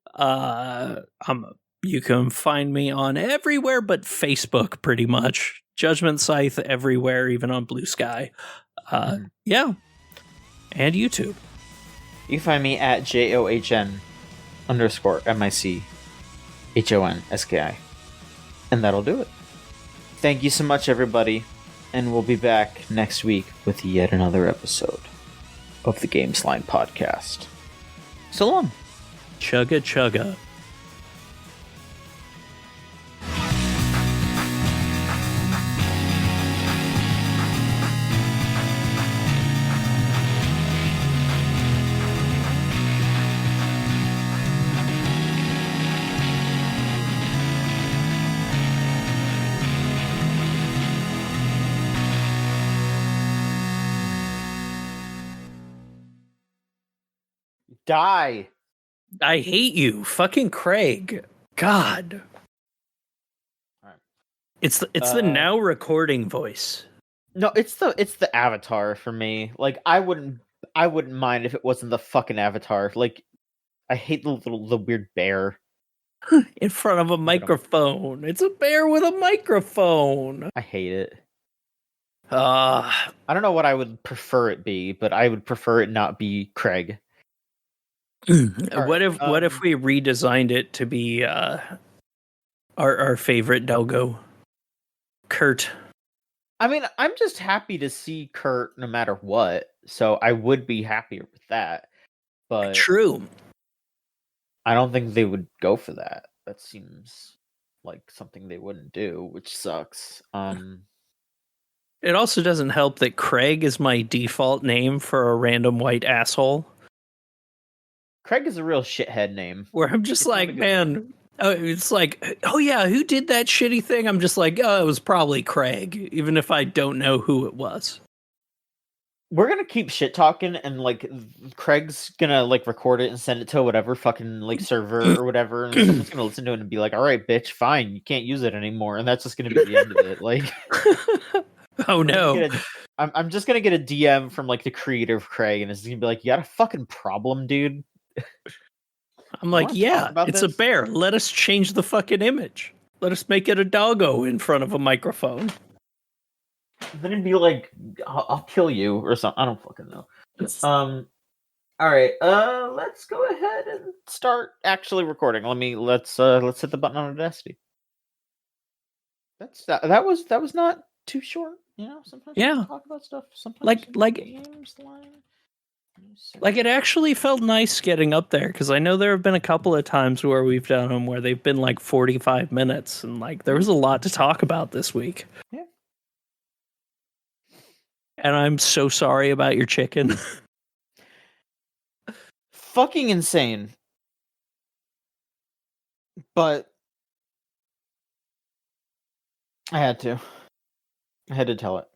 Speaker 2: You can find me on everywhere but Facebook, pretty much. Judgment Scythe everywhere, even on Blue Sky. Yeah. And YouTube.
Speaker 1: You can find me at JOHN_MICHONSKI. And that'll do it. Thank you so much, everybody. And we'll be back next week with yet another episode of the Gamesline Podcast. So long.
Speaker 2: Chugga chugga.
Speaker 1: Die.
Speaker 2: I hate you, fucking Craig. God.
Speaker 1: All right.
Speaker 2: It's the now recording voice.
Speaker 1: No, it's the avatar for me. Like I wouldn't mind if it wasn't the fucking avatar. Like I hate the weird bear
Speaker 2: in front of a microphone. It's a bear with a microphone.
Speaker 1: I hate it. I don't know what I would prefer it be, but I would prefer it not be Craig.
Speaker 2: What if we redesigned it to be our favorite Delgo, Kurt?
Speaker 1: I mean, I'm just happy to see Kurt no matter what, so I would be happier with that. But
Speaker 2: true,
Speaker 1: I don't think they would go for that. That seems like something they wouldn't do, which sucks.
Speaker 2: It also doesn't help that Craig is my default name for a random white asshole.
Speaker 1: Craig is a real shithead name.
Speaker 2: Where I'm just like, man, it's like, oh yeah, who did that shitty thing? I'm just like, oh, it was probably Craig, even if I don't know who it was.
Speaker 1: we're gonna keep shit talking, and like Craig's gonna like record it and send it to whatever fucking like server or whatever, and someone's gonna listen to it and be like, "All right, bitch, fine, you can't use it anymore," and that's just gonna be the end of it. Like,
Speaker 2: oh no,
Speaker 1: I'm just gonna get a DM from like the creator of Craig, and it's gonna be like, "You got a fucking problem, dude."
Speaker 2: I'm like, yeah, it's a bear. Let us change the fucking image. Let us make it a doggo in front of a microphone.
Speaker 1: Then it'd be like, I'll kill you or something. I don't fucking know. All right. Let's go ahead and start actually recording. Let's hit the button on Audacity. That was not too short. You know, sometimes we talk about stuff. Sometimes games line.
Speaker 2: Like, it actually felt nice getting up there, because I know there have been a couple of times where we've done them where they've been like 45 minutes, and like there was a lot to talk about this week.
Speaker 1: Yeah.
Speaker 2: And I'm so sorry about your chicken.
Speaker 1: Fucking insane. But I had to tell it.